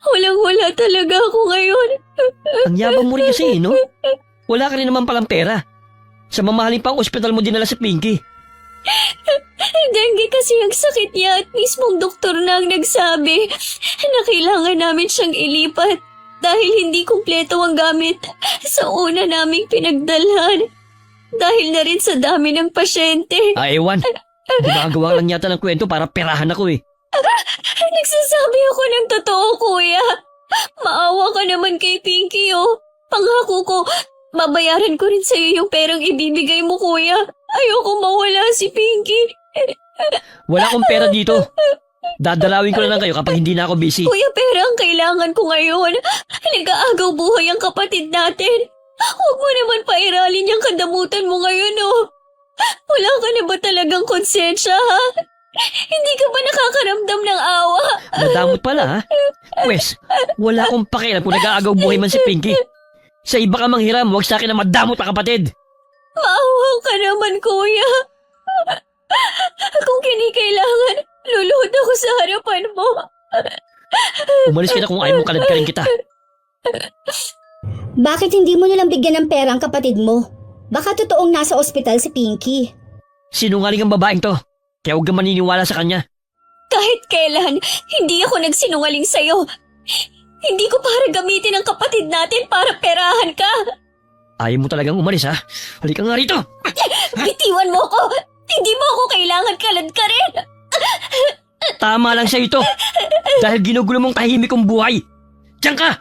Walang-wala talaga ako ngayon. Ang yabang mo rin kasi, no? Wala ka rin naman palang pera. Sa mamahaling pang ospital mo dinala si Pinky. Dengue kasi ang sakit niya at mismong doktor na ang nagsabi na kailangan namin siyang ilipat dahil hindi kumpleto ang gamit sa una naming pinagdalhan. Dahil na rin sa dami ng pasyente. Ewan. Gumagawa lang yata ng kwento para perahan ako eh. Nagsasabi ako ng totoo, kuya. Maawa ka naman kay Pinky, oh. Pangako ko, babayaran ko rin sa'yo yung perang ibibigay mo, kuya. Ayoko mawala si Pinky. Wala akong pera dito. Dadalawin ko na lang kayo kapag hindi na ako busy. Kuya, pera ang kailangan ko ngayon. Nag-aagaw buhay ang kapatid natin. Huwag mo naman pairalin yung kadamutan mo ngayon, oh. Wala ka na ba talagang konsensya, ha? Hindi ka ba nakakaramdam ng awa? Madamot pala ha? Pwes, wala akong pakialam kung nag-aagaw buhay man si Pinky. Sa iba ka manghiram, huwag sa akin na madamot na kapatid. Maawa ka naman, kuya. Kung kinikailangan, luluhod ako sa harapan mo. Umalis ka na kung ayaw mong kaladkarin kita. Bakit hindi mo nilang bigyan ng pera ang kapatid mo? Baka totoong nasa ospital si Pinky. Sinungaling ang babaeng to, kaya huwag kang maniniwala sa kanya. Kahit kailan, hindi ako nagsinungaling sa'yo. Hindi ko para gamitin ang kapatid natin para perahan ka. Ayaw mo talagang umalis ha? Halika nga rito! Bitiwan mo ko! Hindi mo ako kailangan kaladkarin! Tama lang sa'yo ito. Dahil ginugulo mong tahimik kong buhay. Diyan ka!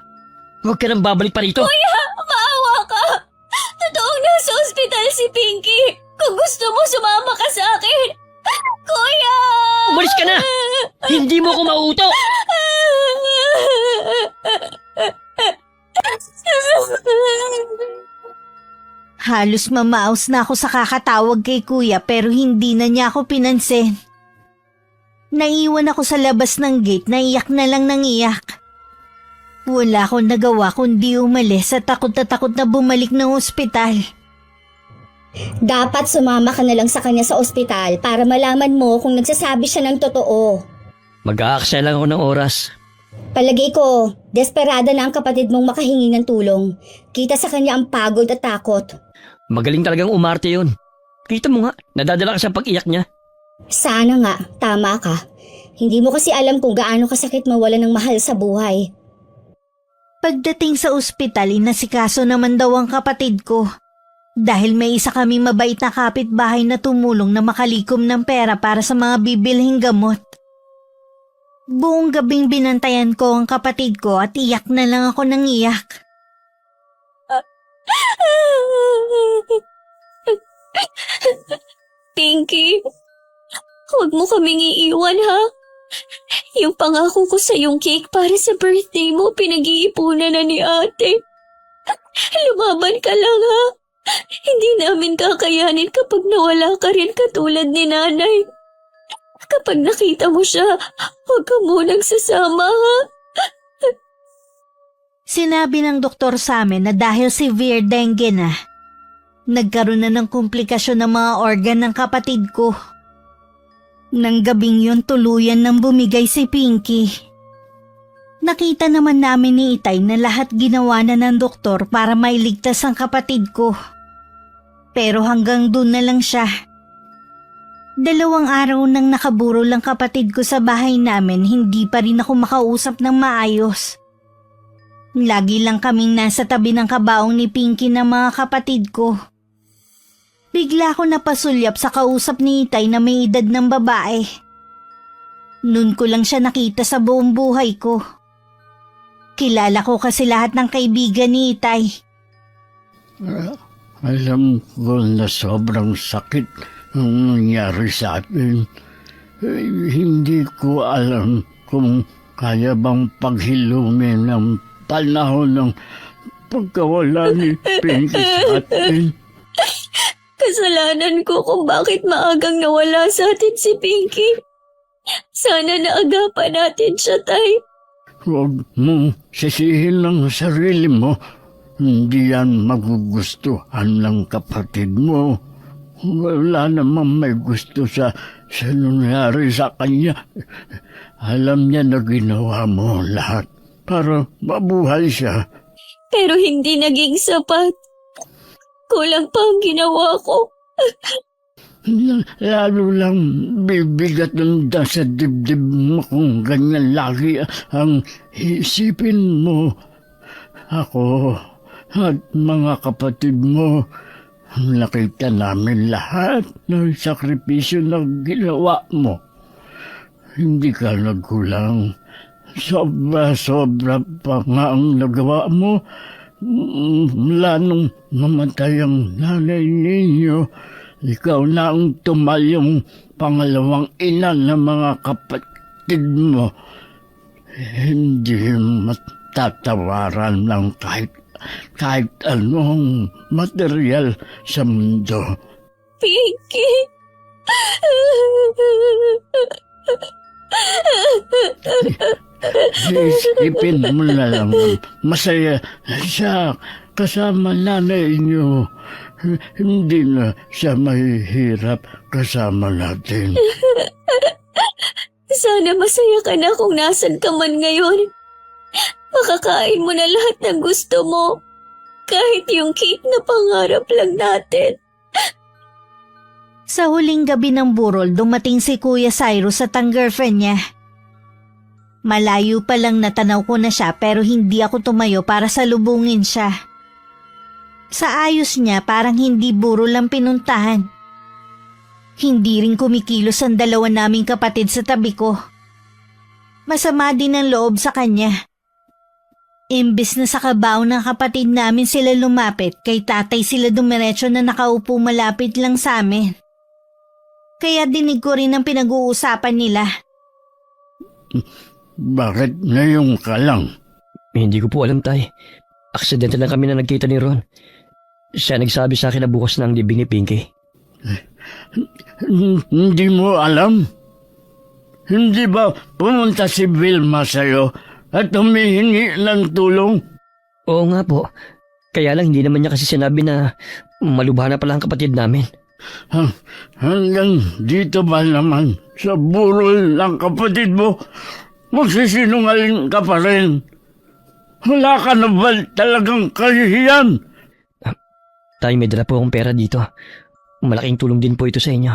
Huwag ka nang babalik pa rito. Kuya, maawa ka! Totoong nasa ospital si Pinky. Kung gusto mo, sumama ka sa akin. Kuya! Umalis ka na! Hindi mo ako mauuto! Halos mamaos na ako sa kakatawag kay kuya pero hindi na niya ako pinansin. Naiwan ako sa labas ng gate na iyak na lang ng iyak. Wala akong nagawa kundi umalis at takot na bumalik ng ospital. Dapat sumama ka na lang sa kanya sa ospital para malaman mo kung nagsasabi siya ng totoo. Mag-aaksaya lang ako ng oras. Palagay ko, desperada na ang kapatid mong makahingi ng tulong. Kita sa kanya ang pagod at takot. Magaling talagang umarte yun. Kita mo nga, nadadala ka sa pag-iyak niya. Sana nga, tama ka. Hindi mo kasi alam kung gaano kasakit mawala ng mahal sa buhay. Pagdating sa ospital, inasikaso naman daw ang kapatid ko. Dahil may isa kami mabait na kapitbahay na tumulong na makalikom ng pera para sa mga bibilhing gamot. Buong gabing binantayan ko ang kapatid ko at iyak na lang ako ng iyak. Pinky, huwag mo kaming iiwan, ha? Yung pangako ko sa yung cake para sa birthday mo, pinag-iipunan na ni ate. Lumaban ka lang, ha? Hindi namin kakayanin kapag nawala ka rin katulad ni nanay. Kapag nakita mo siya, huwag ka munang sasama, ha? Sinabi ng doktor sa amin na dahil severe dengue na, nagkaroon na ng komplikasyon ng mga organ ng kapatid ko. Nang gabing yun tuluyan nang bumigay si Pinky. Nakita naman namin ni Itay na lahat ginawa na ng doktor para mailigtas ang kapatid ko. Pero hanggang doon na lang siya. 2 araw nang nakaburo lang kapatid ko sa bahay namin, hindi pa rin ako makausap ng maayos. Lagi lang kaming nasa tabi ng kabaong ni Pinky ng mga kapatid ko. Bigla ako napasulyap sa kausap ni Itay na may edad ng babae. Noon ko lang siya nakita sa buong buhay ko. Kilala ko kasi lahat ng kaibigan ni Itay. Alam ko na sobrang sakit ang nangyari sa atin. Hindi ko alam kung kaya bang paghilumin ng panahon ng pagkawala ni Pinky sa atin. Kasalanan ko kung bakit maagang nawala sa atin si Pinky. Sana naagapan natin siya, Tay. Huwag mong sisihin ang sarili mo. hindi yan magugustuhan ng kapatid mo. Wala namang may gusto sa nangyari sa kanya. Alam niya na ginawa mo lahat para mabuhay siya. Pero hindi naging sapat. Kulang pa ang ginawa ko. Lalo lang bibigat ng sa dibdib mo kung ganyan lagi ang isipin mo. Ako at mga kapatid mo, nakita namin lahat ng sakripisyo na ginawa mo. Hindi ka nagkulang. Sobra-sobra pa nga ang nagawa mo. Mula nung mamatay ang nanay ninyo, ikaw na ang tumayong pangalawang ina ng mga kapatid mo. Hindi matatawaran ng kahit anong material sa mundo. Pinky! Isipin mo na lang, masaya siya kasama nanay niyo. Hindi na siya mahihirap kasama natin. Sana masaya ka na kung nasan ka man ngayon. Makakain mo na lahat ng gusto mo. Kahit yung cake na pangarap lang natin. Sa huling gabi ng burol, dumating si Kuya Cyrus at ang girlfriend niya. Malayo pa lang natanaw ko na siya pero hindi ako tumayo para salubungin siya. Sa ayos niya parang hindi burol ang pinuntahan. Hindi rin kumikilos ang dalawa naming kapatid sa tabi ko. Masama din ang loob sa kanya. Imbis na sa kabaw ng kapatid namin sila lumapit, kay tatay sila dumiretso na nakaupo malapit lang sa amin. Kaya dinig ko rin ang pinag-uusapan nila. Bakit ngayon ka lang? Hindi ko po alam, Tay. Aksidente lang kami na nagkita ni Ron. Siya nagsabi sa akin na bukas na ang libing ni Pinky. Hindi mo alam? Hindi ba pumunta si Vilma sa'yo at humihingi ng tulong? Oo nga po. Kaya lang hindi naman niya kasi sinabi na malubha na pala ang kapatid namin. Hanggang dito ba naman sa burol ng kapatid mo? Magsisinungaling ka pa rin. Wala ka na ba talagang kahihiyan? Tay, may dala po akong pera dito. Malaking tulong din po ito sa inyo.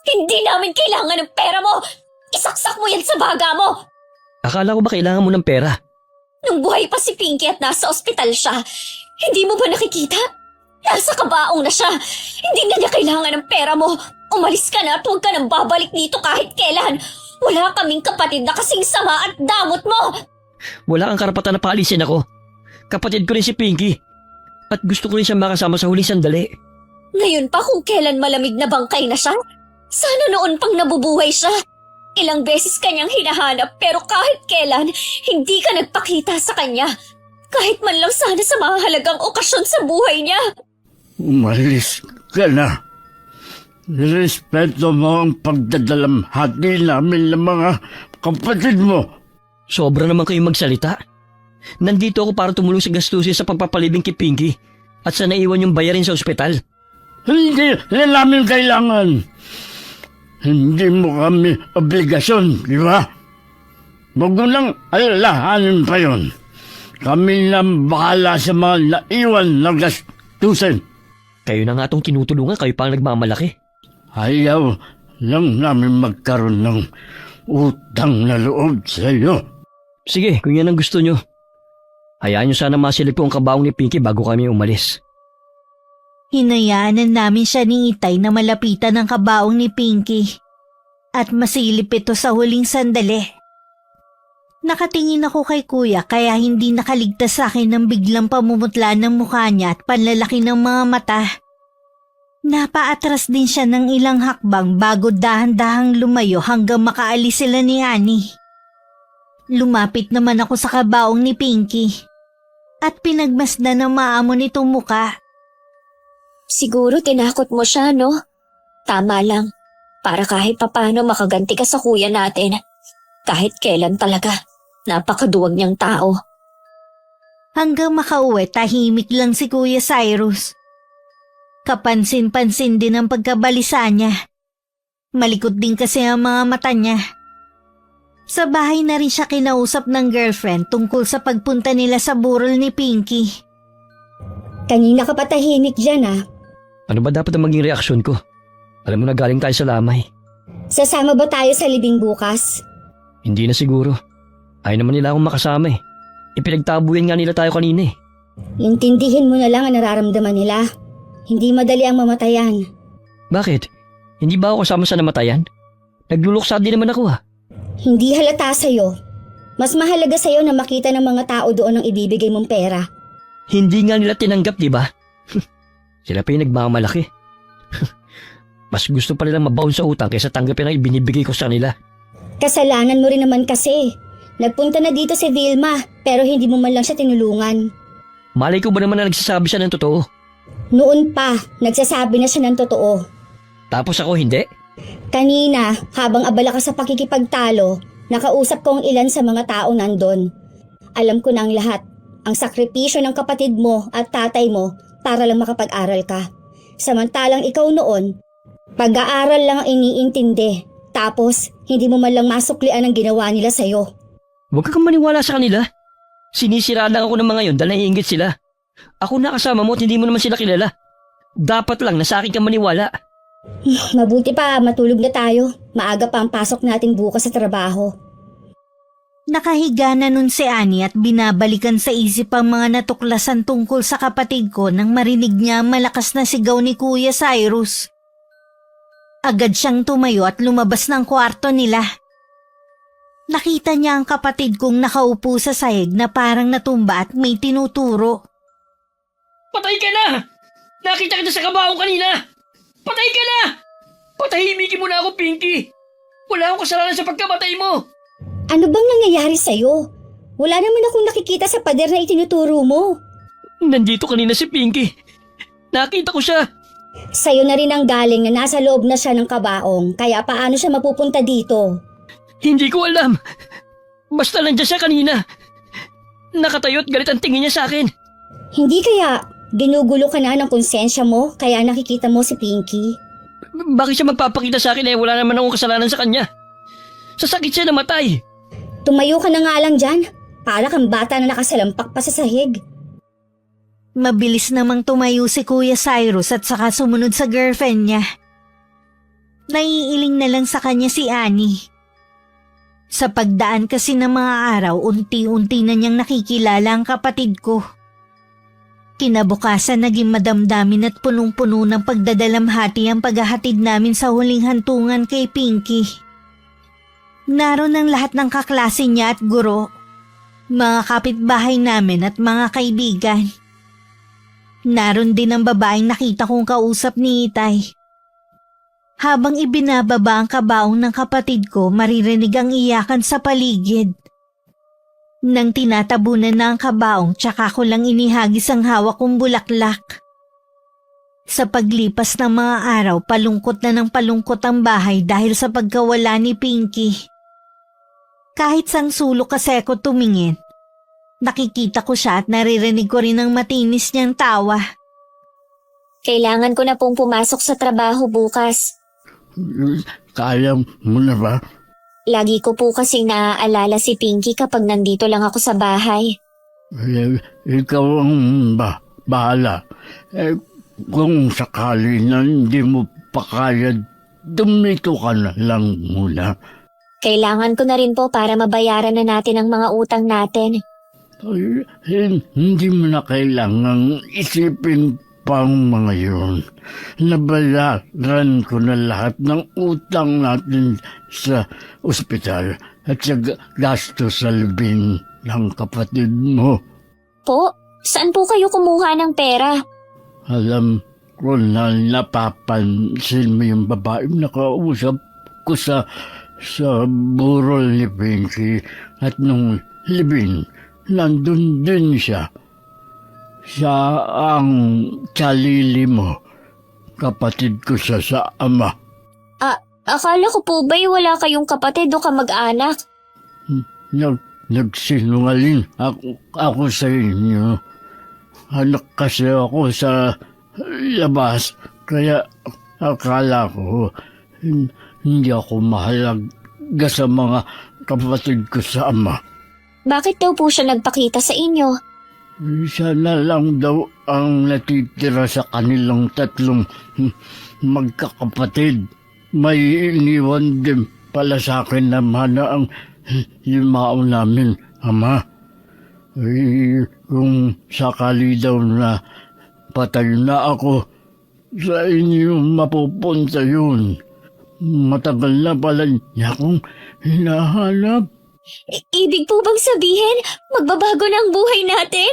Hindi namin kailangan ng pera mo! Isaksak mo yan sa baga mo! Akala ko ba kailangan mo ng pera? Nung buhay pa si Pinky at nasa ospital siya, hindi mo ba nakikita? Nasa kabaong na siya. Hindi na niya kailangan ng pera mo. Umalis ka na at huwag ka nang babalik dito kahit kailan. Wala kaming kapatid na kasing sama at damot mo. Wala kang karapatan na paalisin ako. Kapatid ko rin si Pinky. At gusto ko rin siya makasama sa huling sandali. Ngayon pa kung kailan malamig na bangkay na siya? Sana noon pang nabubuhay siya. Ilang beses kanyang hinahanap pero kahit kailan, hindi ka nagpakita sa kanya. Kahit man lang sana sa mahalagang okasyon sa buhay niya. Umalis ka na. Respeto mo ang pagdadalamhati namin ng mga kapatid mo. Sobra naman kayong magsalita. Nandito ako para tumulong sa gastusin sa pagpapalibing kay Pinky at sa naiwan yung bayarin sa ospital. Hindi na namin kailangan. Hindi mo kami obligasyon, di ba? Huwag mo nang alalahanin pa yun. Kami na bahala sa mga naiwan na gastusin. Kayo na nga itong tinutulungan, kayo pa ang nagmamalaki. Ayaw lang namin magkaroon ng utang na loob sa iyo. Sige, kung yan ang gusto nyo. Hayaan nyo sana masilip ko ang kabaong ni Pinky bago kami umalis. Hinayaan na namin siya ni Itay na malapitan ng kabaong ni Pinky at masilip ito sa huling sandali. Nakatingin ako kay Kuya kaya hindi nakaligtas sa akin ng biglang pamumutla ng mukha niya at panlalaki ng mga mata. Napaatras din siya ng ilang hakbang bago dahan-dahang lumayo hanggang makaalis sila ni Annie. Lumapit naman ako sa kabaong ni Pinky at pinagmasdan ng maamo nitong muka. Siguro tinakot mo siya, no? Tama lang. Para kahit papano makaganti ka sa kuya natin. Kahit kailan talaga. Napakaduwag niyang tao. Hanggang makauwi, tahimik lang si Kuya Cyrus. Kapansin-pansin din ang pagkabalisa niya. Malikot din kasi ang mga mata niya. Sa bahay na rin siya kinausap ng girlfriend tungkol sa pagpunta nila sa burol ni Pinky. Kanina ka pa tahimik dyan Ano ba dapat ang maging reaksyon ko? Alam mo na galing tayo sa lamay. Sasama ba tayo sa libing bukas? Hindi na siguro. Ayaw naman nila akong makasama eh. Ipinagtabuyan nga nila tayo kanina eh. Intindihin mo na lang ang nararamdaman nila. Hindi madali ang mamatayan. Bakit? Hindi ba ako kasama sa namatayan? Nagluluksa din naman ako Hindi halata sa'yo. Mas mahalaga sa'yo na makita ng mga tao doon ang ibibigay mong pera. Hindi nga nila tinanggap, di ba? Sila pa yung nagmamalaki. Mas gusto pa nilang mabaon sa utang kaysa tanggapin ang ibinibigay ko sa kanila. Kasalanan mo rin naman kasi. Nagpunta na dito si Vilma pero hindi mo man lang siya tinulungan. Malay ko ba naman na nagsasabi siya ng totoo? Noon pa, nagsasabi na siya ng totoo. Tapos ako hindi? Kanina, habang abala ka sa pakikipagtalo, nakausap ko ang ilan sa mga tao nandun. Alam ko na ang lahat. Ang sakripisyo ng kapatid mo at tatay mo para lang makapag-aral ka. Samantalang ikaw noon, pag-aaral lang ang iniintindi. Tapos, hindi mo man lang masuklian ang ginawa nila sa'yo. Huwag kang maniwala sa kanila. Sinisira lang ako ng mga yon dahil naiingit sila. Ako nakasama mo at hindi mo naman sila kilala. Dapat lang na sa akin kang maniwala. Mabuti pa, matulog na tayo. Maaga pa ang pasok natin bukas sa trabaho. Nakahiga na nun si Annie at binabalikan sa isip ang mga natuklasan tungkol sa kapatid ko nang marinig niya ang malakas na sigaw ni Kuya Cyrus. Agad siyang tumayo at lumabas ng kwarto nila. Nakita niya ang kapatid kong nakaupo sa sahig na parang natumba at may tinuturo. Patay ka na! Nakita kita sa kabaong kanina! Patay ka na! Patahimikin mo na ako, Pinky! Wala akong kasalanan sa pagkamatay mo! Ano bang nangyayari sa'yo? Wala naman akong nakikita sa pader na itinuturo mo. Nandito kanina si Pinky. Nakita ko siya. Sa'yo na rin ang galing na nasa loob na siya ng kabaong, kaya paano siya mapupunta dito? Hindi ko alam. Basta nandiyan siya kanina. Nakatayo at galit ang tingin niya sa akin. Hindi kaya ginugulo ka na ng konsensya mo kaya nakikita mo si Pinky? Bakit siya magpapakita sa akin wala naman akong kasalanan sa kanya? Sa sakit siya namatay. Tumayo ka na nga lang dyan. Para kang bata na nakasalampak pa sa sahig. Mabilis namang tumayo si Kuya Cyrus at saka sumunod sa girlfriend niya. Naiiling na lang sa kanya si Annie. Sa pagdaan kasi ng mga araw, unti-unti na niyang nakikilala ang kapatid ko. Kinabukasan naging madamdamin at punong-puno ng pagdadalamhati ang paghahatid namin sa huling hantungan kay Pinky. Naroon ang lahat ng kaklase niya at guro, mga kapitbahay namin at mga kaibigan. Naroon din ang babaeng nakita kong kausap ni Itay. Habang ibinababa ang kabaong ng kapatid ko, maririnig ang iyakan sa paligid. Nang tinatabunan na ang kabaong, tsaka ko lang inihagis ang hawak kong bulaklak. Sa paglipas ng mga araw, palungkot na ng palungkot ang bahay dahil sa pagkawala ni Pinky. Kahit sang sulok kasi ako tumingin, nakikita ko siya at naririnig ko rin ang matinis niyang tawa. Kailangan ko na pong pumasok sa trabaho bukas. Kaya mo na ba? Lagi ko po kasing naaalala si Pinky kapag nandito lang ako sa bahay. Ikaw ang bahala. Kung sakali na hindi mo pa kaya, dumito ka na lang muna. Kailangan ko na rin po para mabayaran na natin ang mga utang natin. Hindi mo na kailangang isipin pang mga yun. Nabayaran ko na lahat ng utang natin sa ospital at sa gasto sa libing ng kapatid mo. Po, saan po kayo kumuha ng pera? Alam ko na napapansin mo yung babaeng nakausap ko sa burol ni Pinky at nung libing, nandun din siya. Siya ang tsalili mo. Kapatid ko siya sa ama. Akala ko po ba'y wala kayong kapatid o kamag-anak? nagsinungaling ako sa inyo. Anak kasi ako sa labas, kaya akala ko hindi ako mahalaga sa mga kapatid ko sa ama. Bakit daw po siya nagpakita sa inyo? Siya na lang daw ang natitira sa kanilang tatlong magkakapatid. May iniwan din pala sa akin na mana ang limao namin, ama. Kung sakali daw na patay na ako, sa inyo mapupunta yun. Matagal na pala niya akong hinahanap. Ibig po bang sabihin, magbabago na ang buhay natin?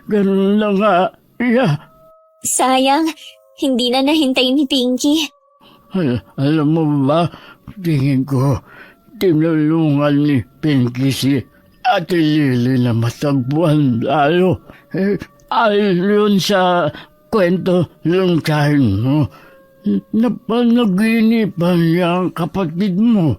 Ganun lang nga, iya. Sayang, hindi na nahintay ni Pinky. Alam mo ba, tingin ko, tinulungan ni Pinky si Ate Lily na matagpuan tayo. Ayon sa kwento ng kain mo, napanaginipan niya ang kapatid mo.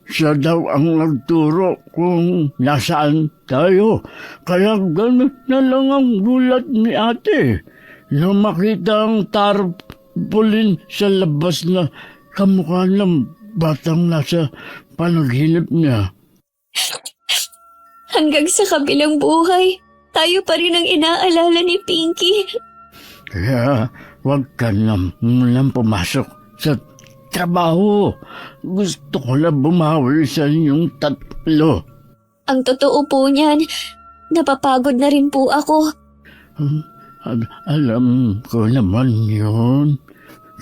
Siya daw ang nagturo kung nasaan tayo. Kaya gano'n na lang ang gulat ni ate. Nang makita ang tarpaulin sa labas na kamukha ng batang nasa panaginip niya. Hanggang sa kabilang buhay, tayo pa rin ang inaalala ni Pinky. Kaya huwag ka na munang pumasok sa trabaho. Gusto ko na bumawi sa inyong tatlo. Ang totoo po niyan, napapagod na rin po ako. Alam ko naman yun.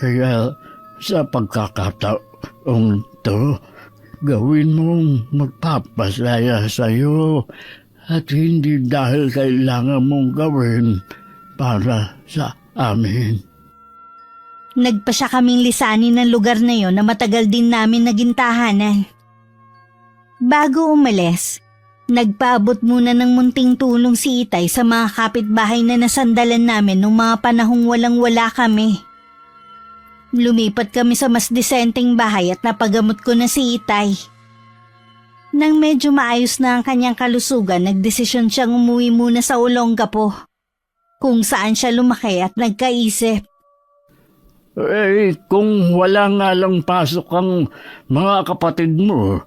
Kaya sa pagkakataong to, gawin mong magpapasaya sa'yo at hindi dahil kailangan mong gawin para sa amin. Nagpa siya kaming lisanin ng lugar na yon na matagal din namin naging tahanan. Bago umalis, nagpaabot muna ng munting tulong si Itay sa mga kapitbahay na nasandalan namin nung mga panahong walang-wala kami. Lumipat kami sa mas disenteng bahay at napagamot ko na si Itay. Nang medyo maayos na ang kanyang kalusugan, nagdesisyon siyang umuwi muna sa Olongapo, kung saan siya lumaki at nagkaisip. Kung wala nga lang pasok ang mga kapatid mo,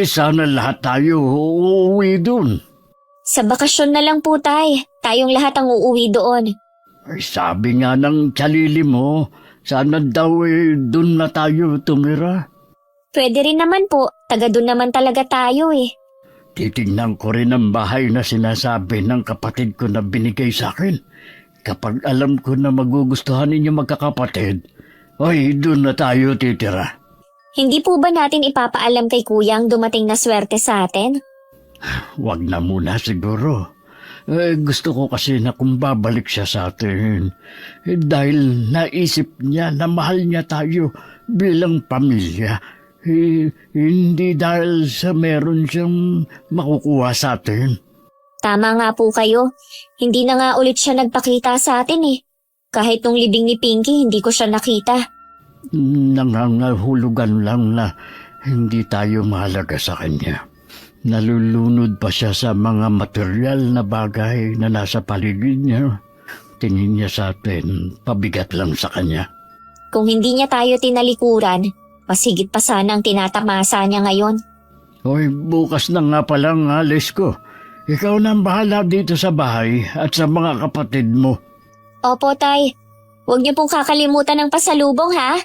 sana lahat tayo uuwi dun. Sa bakasyon na lang po tayong lahat ang uuwi doon. Sabi nga ng tsalili mo, sana daw dun na tayo tumira. Pwede rin naman po, taga doon naman talaga tayo eh. Titignan ko rin ang bahay na sinasabi ng kapatid ko na binigay sa akin. Kapag alam ko na magugustuhan ninyo magkakapatid, doon na tayo titira. Hindi po ba natin ipapaalam kay Kuya ang dumating na swerte sa atin? Wag na muna siguro. Gusto ko kasi na kung babalik siya sa atin. Dahil naisip niya na mahal niya tayo bilang pamilya. Hindi dahil sa meron siyang makukuha sa atin. Tama nga po kayo. Hindi na nga ulit siya nagpakita sa atin eh. Kahit nung libing ni Pinky, hindi ko siya nakita. Nangangahulugan lang na hindi tayo mahalaga sa kanya. Nalulunod pa siya sa mga material na bagay na nasa paligid niya. Tingin niya sa atin, pabigat lang sa kanya. Kung hindi niya tayo tinalikuran, pasigit pa sana ang tinatamasa niya ngayon. Bukas na nga palang alis ko. Ikaw na ang bahala dito sa bahay at sa mga kapatid mo. Opo, Tay. Huwag niyo pong kakalimutan ng pasalubong, ha?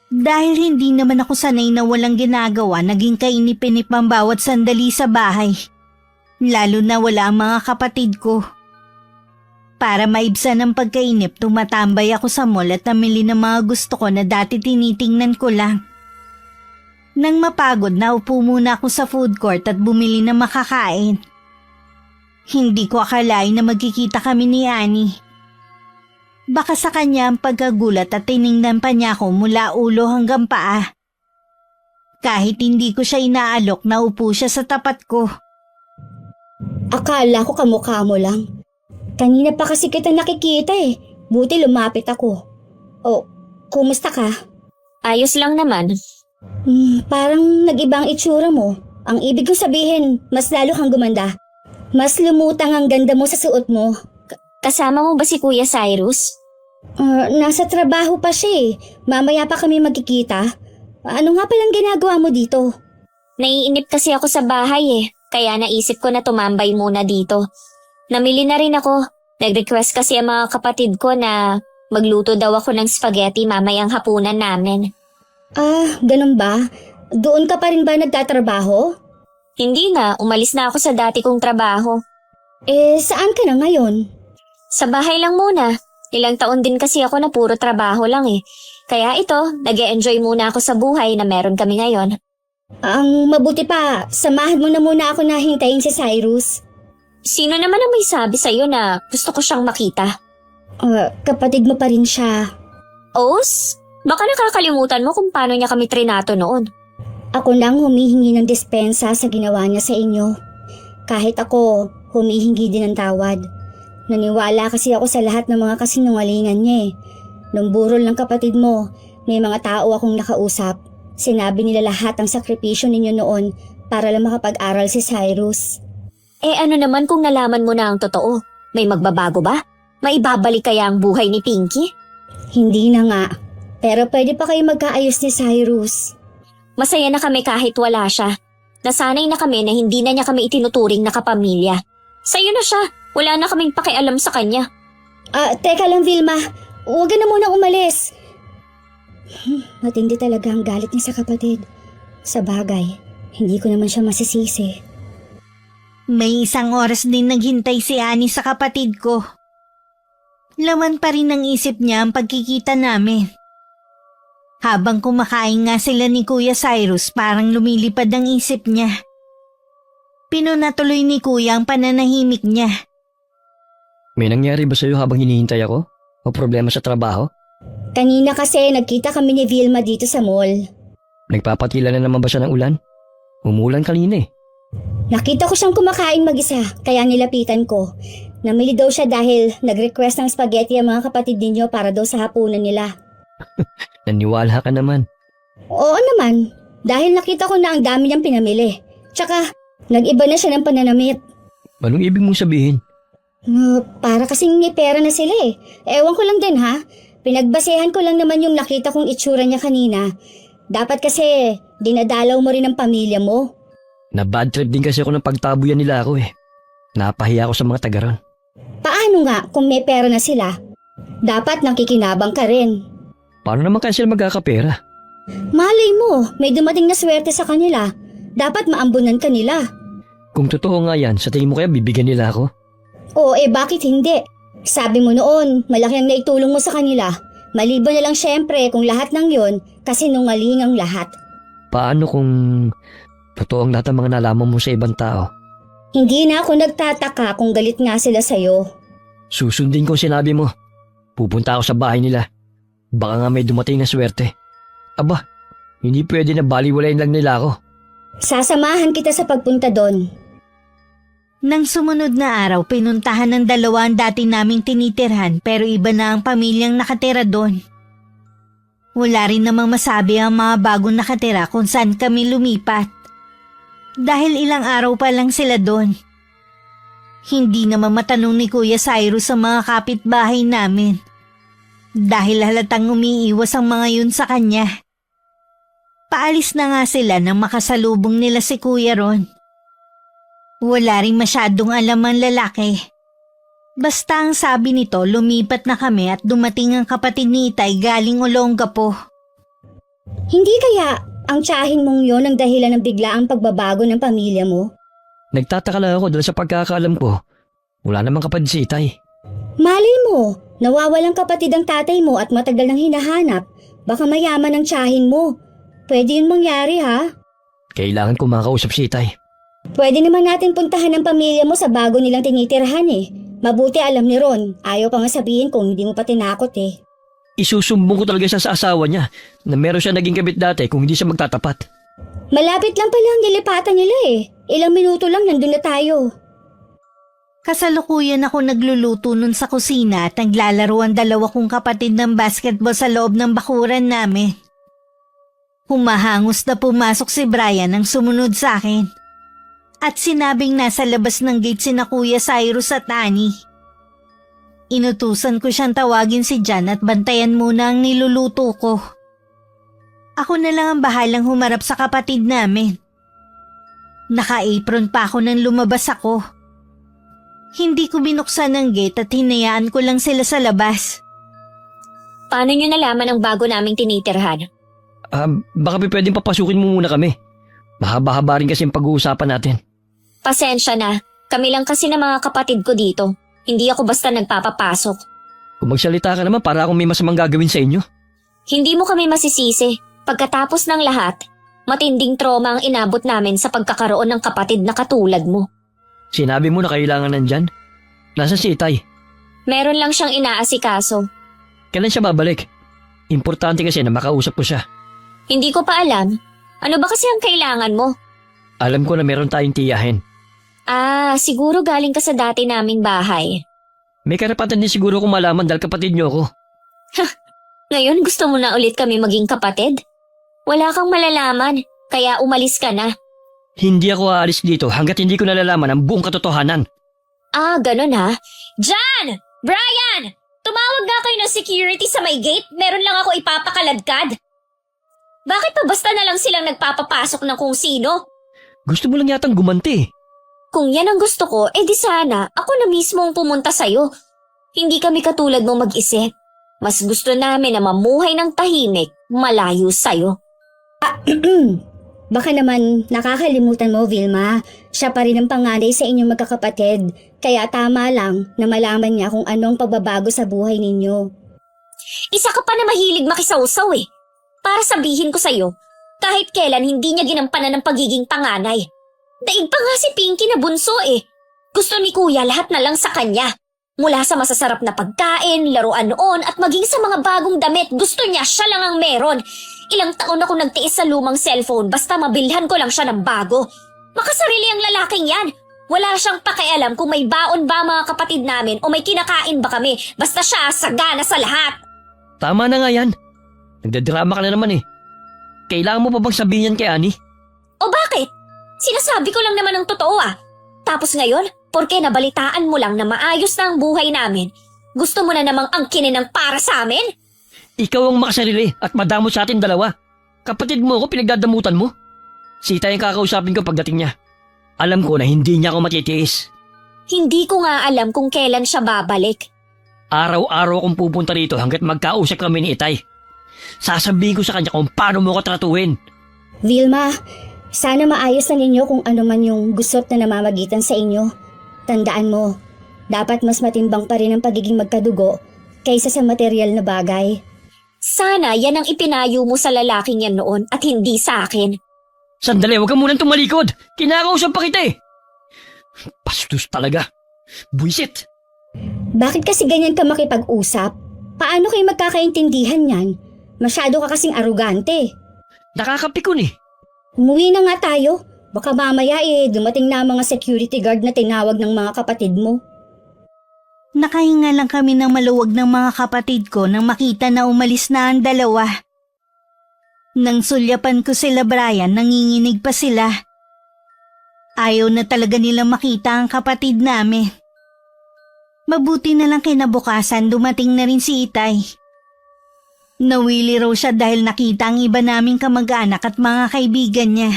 Dahil hindi naman ako sanay na walang ginagawa, naging kainip-inip ang bawat sandali sa bahay. Lalo na wala ang mga kapatid ko. Para maibsan ang pagkainip, tumatambay ako sa mall at namili ng mga gusto ko na dati tinitingnan ko lang. Nang mapagod, naupo muna ako sa food court at bumili ng makakain. Hindi ko akalain na magkikita kami ni Annie. Baka sa kanya ang pagkagulat at tiningnan pa niya ako mula ulo hanggang paa. Kahit hindi ko siya inaalok, naupo siya sa tapat ko. Akala ko kamukha mo lang. Kanina pa kasi kita nakikita eh. Buti lumapit ako. Oh, kumusta ka? Ayos lang naman. Parang nag-ibang itsura mo. Ang ibig kong sabihin, mas lalo kang gumanda. Mas lumutang ang ganda mo sa suot mo. Kasama mo ba si Kuya Cyrus? Nasa trabaho pa siya eh. Mamaya pa kami magkikita. Ano nga palang ginagawa mo dito? Naiinip kasi ako sa bahay eh, kaya naisip ko na tumambay muna dito. Namili na rin ako. Nag-request kasi ang mga kapatid ko na magluto daw ako ng spaghetti mamayang hapunan namin. Ganun ba? Doon ka pa rin ba nagtatrabaho? Hindi na, umalis na ako sa dati kong trabaho. Saan ka na ngayon? Sa bahay lang muna. Ilang taon din kasi ako na puro trabaho lang eh. Kaya ito, nag-e-enjoy muna ako sa buhay na meron kami ngayon. Ang mabuti pa, samahan mo na muna ako na hintayin si Cyrus. Sino naman ang may sabi sa'yo na gusto ko siyang makita? Kapatid mo pa rin siya. Os? Baka nakakalimutan mo kung paano niya kami trinato noon. Ako lang humihingi ng dispensa sa ginawa niya sa inyo. Kahit ako, humihingi din ng tawad. Naniwala kasi ako sa lahat ng mga kasinungalingan niya eh. Nung burol ng kapatid mo, may mga tao akong nakausap. Sinabi nila lahat ang sakripisyo ninyo noon para lang makapag-aral si Cyrus. Ano naman kung nalaman mo na ang totoo? May magbabago ba? Maibabalik kaya ang buhay ni Pinky? Hindi na nga. Pero pwede pa kayo magkaayos ni Cyrus. Masaya na kami kahit wala siya. Nasanay na kami na hindi na niya kami itinuturing na kapamilya. Sa'yo na siya. Wala na kaming pakialam sa kanya. Teka lang Vilma. Huwag ka na munang umalis. Matindi talaga ang galit niya sa kapatid. Sa bagay, hindi ko naman siya masisisi. May isang oras din naghintay si Annie sa kapatid ko. Laman pa rin ng isip niya ang pagkikita namin. Habang kumakain nga sila ni Kuya Cyrus, parang lumilipad ang isip niya. Pinunatuloy ni Kuya ang pananahimik niya. May nangyari ba sa'yo habang hinihintay ako? O problema sa trabaho? Kanina kasi nagkita kami ni Vilma dito sa mall. Nagpapatila na naman ba siya ng ulan? Umulan kanina eh. Nakita ko siyang kumakain mag-isa, kaya nilapitan ko. Namili daw siya dahil nag-request ng spaghetti ang mga kapatid ninyo para daw sa hapunan nila. Naniwala ka naman. Oo naman, dahil nakita ko na ang dami niyang pinamili. Tsaka, nag-iba na siya ng pananamit. Anong ibig mong sabihin? Para kasing may pera na sila eh. Ewan ko lang din ha. Pinagbasehan ko lang naman yung nakita kong itsura niya kanina. Dapat kasi dinadalaw mo rin ang pamilya mo. Na bad trip din kasi ako ng pagtabuyan nila ako eh. Napahiya ako sa mga tagaran. Paano nga kung may pera na sila? Dapat nakikinabang ka rin. Paano naman kaya sila magkakapera? Malay mo, may dumating na swerte sa kanila. Dapat maambunan ka nila. Kung totoo nga yan, sa tingin mo kaya bibigyan nila ako? Bakit hindi? Sabi mo noon, malaki ang naitulong mo sa kanila. Maliban na lang syempre kung lahat ng yon kasi nungaling ang lahat. Paano kung totoo ang lahat ng mga nalaman mo sa ibang tao? Hindi na ako nagtataka kung galit nga sila sa'yo. Susundin ko ang sinabi mo. Pupunta ako sa bahay nila. Baka nga may dumating na swerte. Aba, hindi pwede na baliwalayin lang nila ako. Sasamahan kita sa pagpunta doon. Nang sumunod na araw, pinuntahan ng dalawa ang dati naming tinitirhan pero iba na ang pamilyang nakatira doon. Wala rin namang masabi ang mga bagong nakatira kung saan kami lumipat. Dahil ilang araw pa lang sila doon. Hindi naman matanong ni Kuya Cyrus sa mga kapitbahay namin. Dahil halatang umiiwas ang mga yun sa kanya. Paalis na nga sila nang makasalubong nila si Kuya Ron. Wala rin masyadong alam ang lalaki. Basta ang sabi nito, lumipat na kami at dumating ang kapatid ni Itay galing Olongapo. Hindi kaya ang tiyahin mong yon ang dahilan ng biglaang pagbabago ng pamilya mo? Nagtataka lang ako dahil sa pagkakaalam ko. Wala namang kapatid si Itay. Malay mo, nawawalang kapatid ang tatay mo at matagal nang hinahanap. Baka mayaman ang tiyahin mo. Pwede yun mangyari ha? Kailangan ko makausap si Itay. Pwede naman natin puntahan ang pamilya mo sa bago nilang tinitirhan eh. Mabuti alam ni Ron, ayaw pa nga sabihin kung hindi mo pa tinakot eh. Isusumbong ko talaga siya sa asawa niya na meron siya naging kabit dati kung hindi siya magtatapat. Malapit lang pala ang nilipatan nila eh. Ilang minuto lang nandun na tayo. Kasalukuyan ako nagluluto nun sa kusina at naglalaro ang dalawa kong kapatid ng basketball sa loob ng bakuran namin. Humahangos na pumasok si Brian nang sumunod sa akin. At sinabing nasa labas ng gate sina Kuya Cyrus at Annie. Inutusan ko siyang tawagin si Jan at bantayan muna ang niluluto ko. Ako na lang ang bahalang humarap sa kapatid namin. Naka-apron pa ako nang lumabas ako. Hindi ko binuksan ang gate at hinayaan ko lang sila sa labas. Paano nyo nalaman ang bago naming tinitirhan? Baka pwedeng papasukin mo muna kami. Mahaba-haba rin kasi ang pag-uusapan natin. Pasensya na. Kami lang kasi na mga kapatid ko dito. Hindi ako basta nagpapapasok. Kung magsalita ka naman para akong may masamang gagawin sa inyo. Hindi mo kami masisisi. Pagkatapos ng lahat, matinding trauma ang inabot namin sa pagkakaroon ng kapatid na katulad mo. Sinabi mo na kailangan nandyan. Nasaan si Itay? Meron lang siyang inaasikaso. Kailan siya babalik? Importante kasi na makausap ko siya. Hindi ko pa alam. Ano ba kasi ang kailangan mo? Alam ko na meron tayong tiyahin. Siguro galing ka sa dati naming bahay. May karapatan din siguro kung malaman dahil kapatid niyo ako. Ngayon gusto mo na ulit kami maging kapatid? Wala kang malalaman, kaya umalis ka na. Hindi ako aalis dito hanggat hindi ko nalalaman ang buong katotohanan. Ganun ha? Jan! Brian! Tumawag nga kayo ng security sa may gate. Meron lang ako ipapakaladkad. Bakit pa basta na lang silang nagpapapasok ng kung sino? Gusto mo lang yatang gumanti. Kung yan ang gusto ko, di sana ako na mismo ang pumunta sa'yo. Hindi kami katulad mo mag-isip. Mas gusto namin na mamuhay ng tahimik, malayo sa'yo. Baka naman nakakalimutan mo, Vilma. Siya pa rin ang panganay sa inyong magkakapatid. Kaya tama lang na malaman niya kung anong pagbabago sa buhay ninyo. Isa ka pa na mahilig makisawsaw eh. Para sabihin ko sa'yo, kahit kailan hindi niya ginampanan ng pagiging panganay. Daig pa nga si Pinky na bunso eh. Gusto ni Kuya lahat na lang sa kanya. Mula sa masasarap na pagkain, laruan noon at maging sa mga bagong damit, gusto niya siya lang ang meron. Ilang taon ako nagtiis sa lumang cellphone basta mabilhan ko lang siya ng bago. Makasarili ang lalaking yan. Wala siyang pakialam kung may baon ba mga kapatid namin o may kinakain ba kami. Basta siya sagana sa lahat. Tama na nga yan. Nagdadrama ka na naman eh. Kailangan mo pa bang sabihin yan kay Annie? O bakit? Sinasabi ko lang naman ang totoo ah. Tapos ngayon, porke nabalitaan mo lang na maayos na ang buhay namin, gusto mo na namang angkinin ng para sa amin? Ikaw ang makasarili at madamot sa atin dalawa. Kapatid mo ako, pinagdadamutan mo. Si Itay ang kakausapin ko pagdating niya. Alam ko na hindi niya ako matitiis. Hindi ko nga alam kung kailan siya babalik. Araw-araw akong pupunta rito hanggat magkausap kami ni Itay. Sasabihin ko sa kanya kung paano mo ko tratuhin. Vilma, sana maayos na ninyo kung ano man yung gusot na namamagitan sa inyo. Tandaan mo, dapat mas matimbang pa rin ang pagiging magkadugo kaysa sa material na bagay. Sana yan ang ipinayo mo sa lalaking yan noon at hindi sa akin. Sandali, huwag ka munang tumalikod. Kinakausap pa kita eh. Bastos talaga. Buisit. Bakit kasi ganyan ka makipag-usap? Paano kayo magkakaintindihan yan? Masyado ka kasing arugante. Nakakapikon eh. Umuwi na nga tayo. Baka mamaya dumating na ang mga security guard na tinawag ng mga kapatid mo. Nakahinga lang kami ng maluwag ng mga kapatid ko nang makita na umalis na ang dalawa. Nang sulyapan ko sila Brian, nanginginig pa sila. Ayaw na talaga nilang makita ang kapatid namin. Mabuti na lang kinabukasan dumating na rin si Itay. Nawili raw siya dahil nakita ang iba naming kamag-anak at mga kaibigan niya.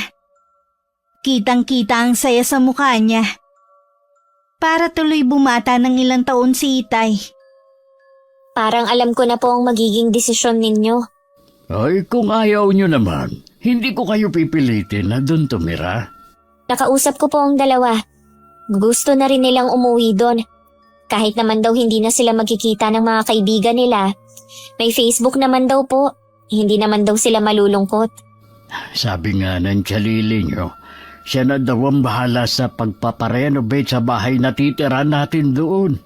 Kitang-kita ang saya sa mukha niya. Para tuloy bumata ng ilang taon si Itay. Parang alam ko na po ang magiging desisyon ninyo. Ay, kung ayaw nyo naman, hindi ko kayo pipilitin na doon tumira. Nakausap ko po ang dalawa. Gusto na rin nilang umuwi doon. Kahit naman daw hindi na sila magkikita ng mga kaibigan nila. May Facebook naman daw po. Hindi naman daw sila malulungkot. Sabi nga ng tsalili nyo, siya na daw ang bahala sa pagpaparenovate sa bahay na titira natin doon.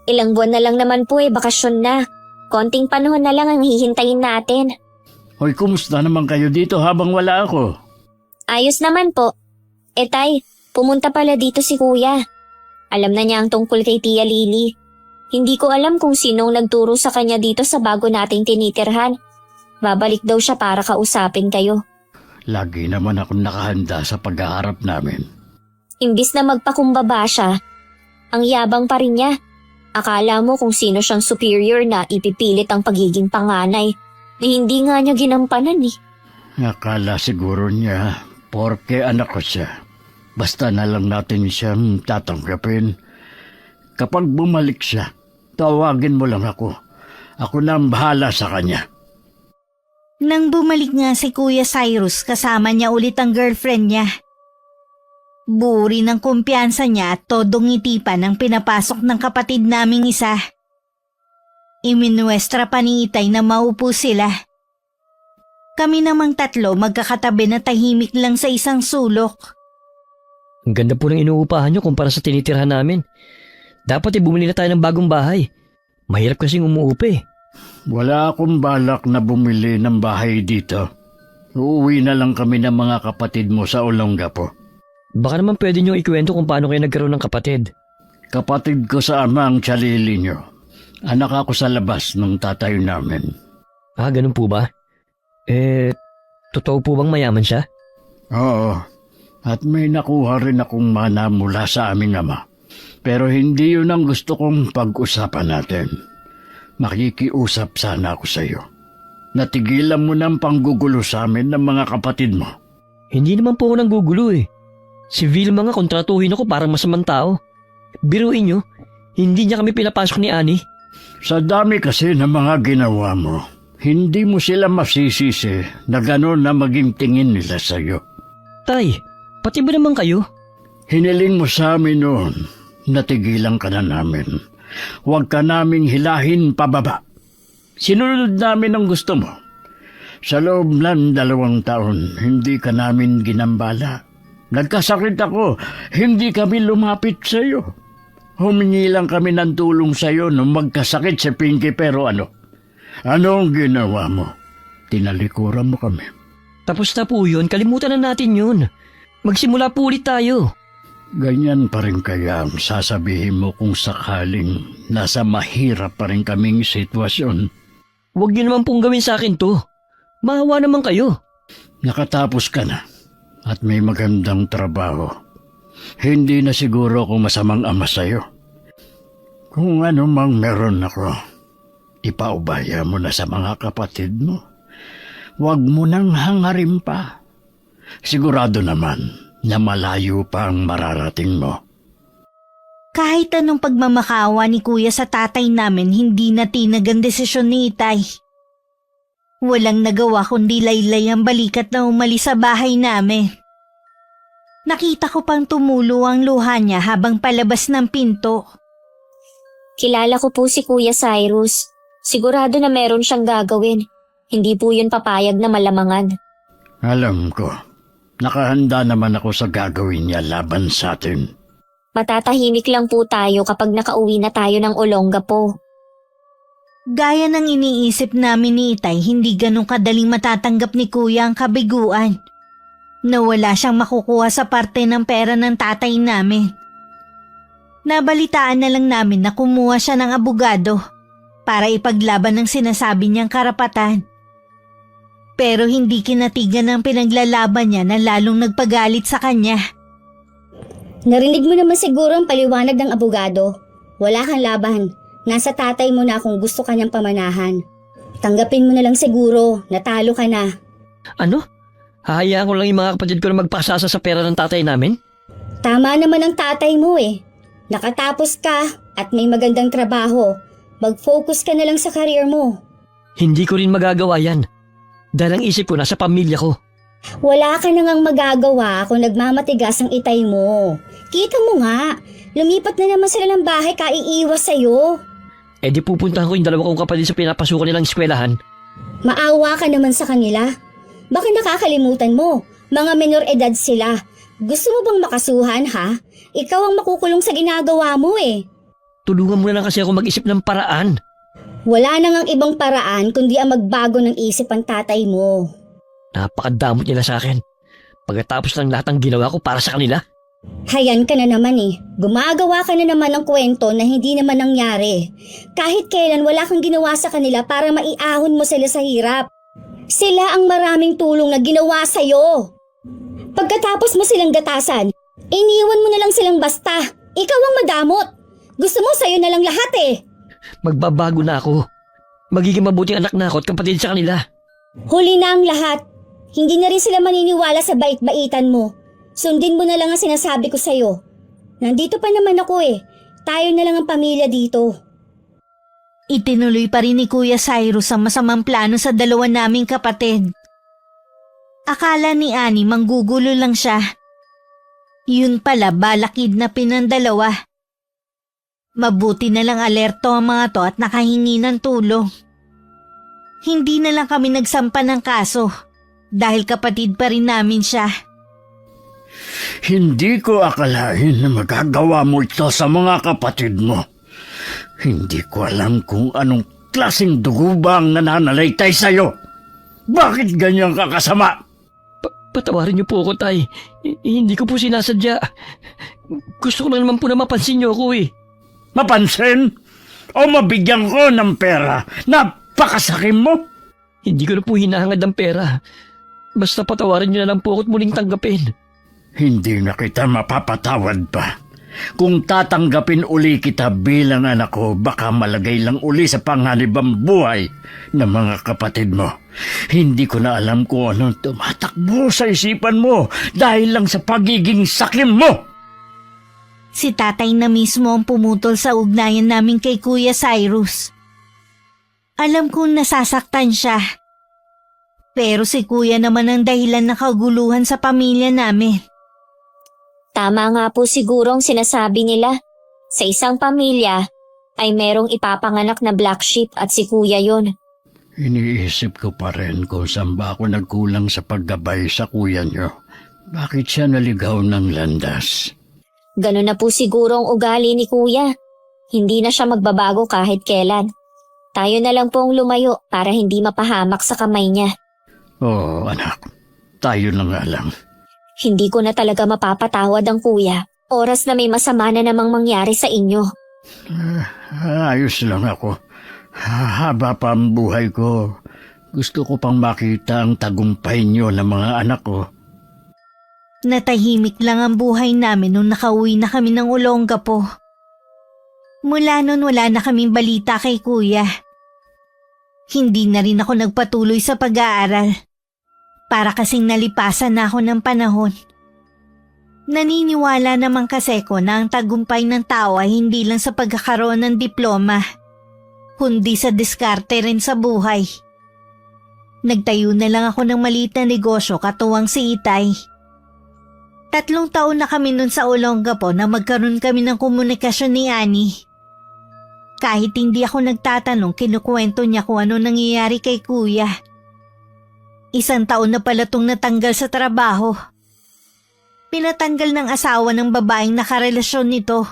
Ilang buwan na lang naman po bakasyon na. Konting panahon na lang ang hihintayin natin. Hoy, kumusta naman kayo dito habang wala ako? Ayos naman po. Tay, pumunta pala dito si Kuya. Alam na niya ang tungkol kay Tia Lily. Hindi ko alam kung sinong nagturo sa kanya dito sa bago nating tinitirhan. Babalik daw siya para kausapin kayo. Lagi naman akong nakahanda sa paghaharap namin. Imbis na magpakumbaba siya, ang yabang pa rin niya. Akala mo kung sino siyang superior na ipipilit ang pagiging panganay na hindi nga niya ginampanan eh. Akala siguro niya, porke anak ko siya. Basta na lang natin siyang tatanggapin. Kapag bumalik siya, tawagin mo lang ako. Ako na ang bahala sa kanya. Nang bumalik nga si Kuya Cyrus, kasama niya ulit ang girlfriend niya. Buri ng kumpiyansa niya at todong ngiti pa nang pinapasok ng kapatid naming isa. Iminuestra pa ni Itay na maupo sila. Kami namang tatlo magkakatabi na tahimik lang sa isang sulok. Ang ganda po ng inuupahan nyo kumpara sa tinitirhan namin. Dapat bumili na tayo ng bagong bahay. Mahirap kasing umuupi. Wala akong balak na bumili ng bahay dito. Uuwi na lang kami ng mga kapatid mo sa Olongapo. Baka naman pwede nyo ikwento kung paano kayo nagkaroon ng kapatid. Kapatid ko sa ama ang tsalili nyo. Anak ako sa labas ng tatay namin. Ah, ganun po ba? Totoo po bang mayaman siya? Oo, at may nakuha rin akong mana mula sa aming ama. Pero hindi yun ang gusto kong pag-usapan natin. Makikiusap sana ako sa iyo. Natigilan mo ng panggugulo sa amin ng mga kapatid mo. Hindi naman po ako nanggugulo eh. Si Vilma nga kontratuhin ako parang masamang tao. Biruin nyo, hindi niya kami pinapasok ni Annie. Sa dami kasi ng mga ginawa mo, hindi mo sila masisisi na gano'n na maging tingin nila sa iyo. Tay, pati ba naman kayo? Hiniling mo sa amin noon, natigilan ka na namin. Huwag ka naming hilahin pababa. Sinunod namin ang gusto mo. Sa loob ng 2 taon, hindi ka namin ginambala. Nagkasakit ako, hindi kami lumapit sa iyo. Humingi lang kami ng tulong sa iyo nung magkasakit si Pinky pero ano? Anong ginawa mo? Tinalikuran mo kami. Tapos na po yun, kalimutan na natin yun. Magsimula po ulit tayo. Ganyan pa rin kaya ang sasabihin mo kung sakaling nasa mahirap pa rin kaming sitwasyon. Huwag niyo naman pong gawin sa akin to. Maawa naman kayo. Nakatapos ka na at may magandang trabaho. Hindi na siguro ako masamang ama sa'yo. Kung ano mang meron ako, ipaubaya mo na sa mga kapatid mo. Huwag mo nang hangarin pa. Sigurado naman na malayo pa ang mararating mo. Kahit anong pagmamakawa ni Kuya sa tatay namin, hindi na tinag ang desisyon ni Itay. Walang nagawa kundi laylay ang balikat na umalis sa bahay namin. Nakita ko pang tumulo ang luha niya habang palabas ng pinto. Kilala ko po si Kuya Cyrus. Sigurado na meron siyang gagawin. Hindi po yun papayag na malamangan. Alam ko, nakahanda naman ako sa gagawin niya laban sa atin. Matatahimik lang po tayo kapag nakauwi na tayo ng Olongapo. Gaya ng iniisip namin ni Itay, hindi ganun kadaling matatanggap ni Kuya ang kabiguan. Na wala siyang makukuha sa parte ng pera ng tatay namin. Nabalitaan na lang namin na kumuha siya ng abogado para ipaglaban ng sinasabi niyang karapatan. Pero hindi kinatigan ang pinaglalaban niya na lalong nagpagalit sa kanya. Narinig mo naman siguro ang paliwanag ng abogado. Wala kang laban. Nasa tatay mo na kung gusto ka niyang pamanahan. Tanggapin mo na lang siguro, natalo ka na. Ano? Hahayaan ko lang yung mga kapatid ko na magpasasa sa pera ng tatay namin? Tama naman ang tatay mo eh. Nakatapos ka at may magandang trabaho. Mag-focus ka na lang sa career mo. Hindi ko rin magagawa yan. Dahil ang isip ko nasa pamilya ko. Wala ka na ngang magagawa kung nagmamatigas ang Itay mo. Kita mo nga, lumipat na naman sila ng bahay kaiiwas sa'yo. Eh di pupuntahan ko yung 2 kong kapatid sa pinapasukan nilang eskwelahan. Maawa ka naman sa kanila. Baka nakakalimutan mo, mga menor edad sila. Gusto mo bang makasuhan ha? Ikaw ang makukulong sa ginagawa mo eh. Tulungan mo na lang kasi ako mag-isip ng paraan. Wala na ngang ibang paraan kundi ang magbago ng isip ang tatay mo. Napakadamot nila sa akin. Pagkatapos ng lahat ng ginawa ko para sa kanila. Hayan ka na naman eh. Gumagawa ka na naman ng kwento na hindi naman nangyari. Kahit kailan wala kang ginawa sa kanila para maiahon mo sila sa hirap. Sila ang maraming tulong na ginawa sa'yo. Pagkatapos mo silang gatasan, iniwan mo na lang silang basta. Ikaw ang madamot. Gusto mo sa'yo na lang lahat eh. Magbabago na ako. Magiging mabuting anak na ako at kapatid sa kanila. Huli na ang lahat. Hindi na rin sila maniniwala sa bait-baitan mo. Sundin mo na lang ang sinasabi ko sa'yo. Nandito pa naman ako eh. Tayo na lang ang pamilya dito. Itinuloy pa rin ni Kuya Cyrus ang masamang plano sa dalawa naming kapatid. Akala ni Annie manggugulo lang siya. Yun pala balak kidnapin ng dalawa. Mabuti na lang alerto ang mga to at nakahingi ng tulong. Hindi na lang kami nagsampa ng kaso dahil kapatid pa rin namin siya. Hindi ko akalain na magagawa mo ito sa mga kapatid mo. Hindi ko alam kung anong klaseng dugo ba ang nananalaytay sa'yo. Bakit ganyan ka kasama? Patawarin niyo po ako, Tay. Hindi ko po sinasadya. Gusto ko lang naman po na mapansin niyo ako eh. Mapansin? O mabigyan ko ng pera? Napakasakim mo? Hindi ko na po hinahangad ng pera. Basta patawarin niyo na lang po ako at muling tanggapin. Hindi na kita mapapatawad pa. Kung tatanggapin uli kita bilang anak ko, baka malagay lang uli sa panganib ang buhay ng mga kapatid mo. Hindi ko na alam kung anong tumatakbo sa isipan mo dahil lang sa pagiging sakim mo. Si tatay na mismo ang pumutol sa ugnayan namin kay Kuya Cyrus. Alam kong nasasaktan siya. Pero si Kuya naman ang dahilan ng kaguluhan sa pamilya namin. Tama nga po siguro ang sinasabi nila. Sa isang pamilya ay merong ipapanganak na black sheep at si kuya yon. Iniisip ko pa rin kung saan ba ako nagkulang sa paggabay sa kuya niyo. Bakit siya naligaw ng landas? Ganun na po siguro ang ugali ni kuya. Hindi na siya magbabago kahit kailan. Tayo na lang pong lumayo para hindi mapahamak sa kamay niya. Oo, anak. Tayo na nga lang. Hindi ko na talaga mapapatawad ang kuya. Oras na may masama na namang mangyari sa inyo. Ayos lang ako. Haba pa ang buhay ko. Gusto ko pang makita ang tagumpay niyo ng mga anak ko. Natahimik lang ang buhay namin nung nakauwi na kami ng Olongapo. Mula nun wala na kaming balita kay Kuya. Hindi na rin ako nagpatuloy sa pag-aaral. Para kasing nalipasan na ako ng panahon. Naniniwala naman kasi ko na ang tagumpay ng tao ay hindi lang sa pagkakaroon ng diploma, kundi sa diskarte rin sa buhay. Nagtayo na lang ako ng maliit na negosyo katuwang si Itay. 3 taon na kami nun sa Olongapo na magkaroon kami ng komunikasyon ni Annie. Kahit hindi ako nagtatanong, kinukwento niya kung ano nangyayari kay Kuya. 1 taon na pala tong natanggal sa trabaho. Pinatanggal ng asawa ng babaeng nakarelasyon nito.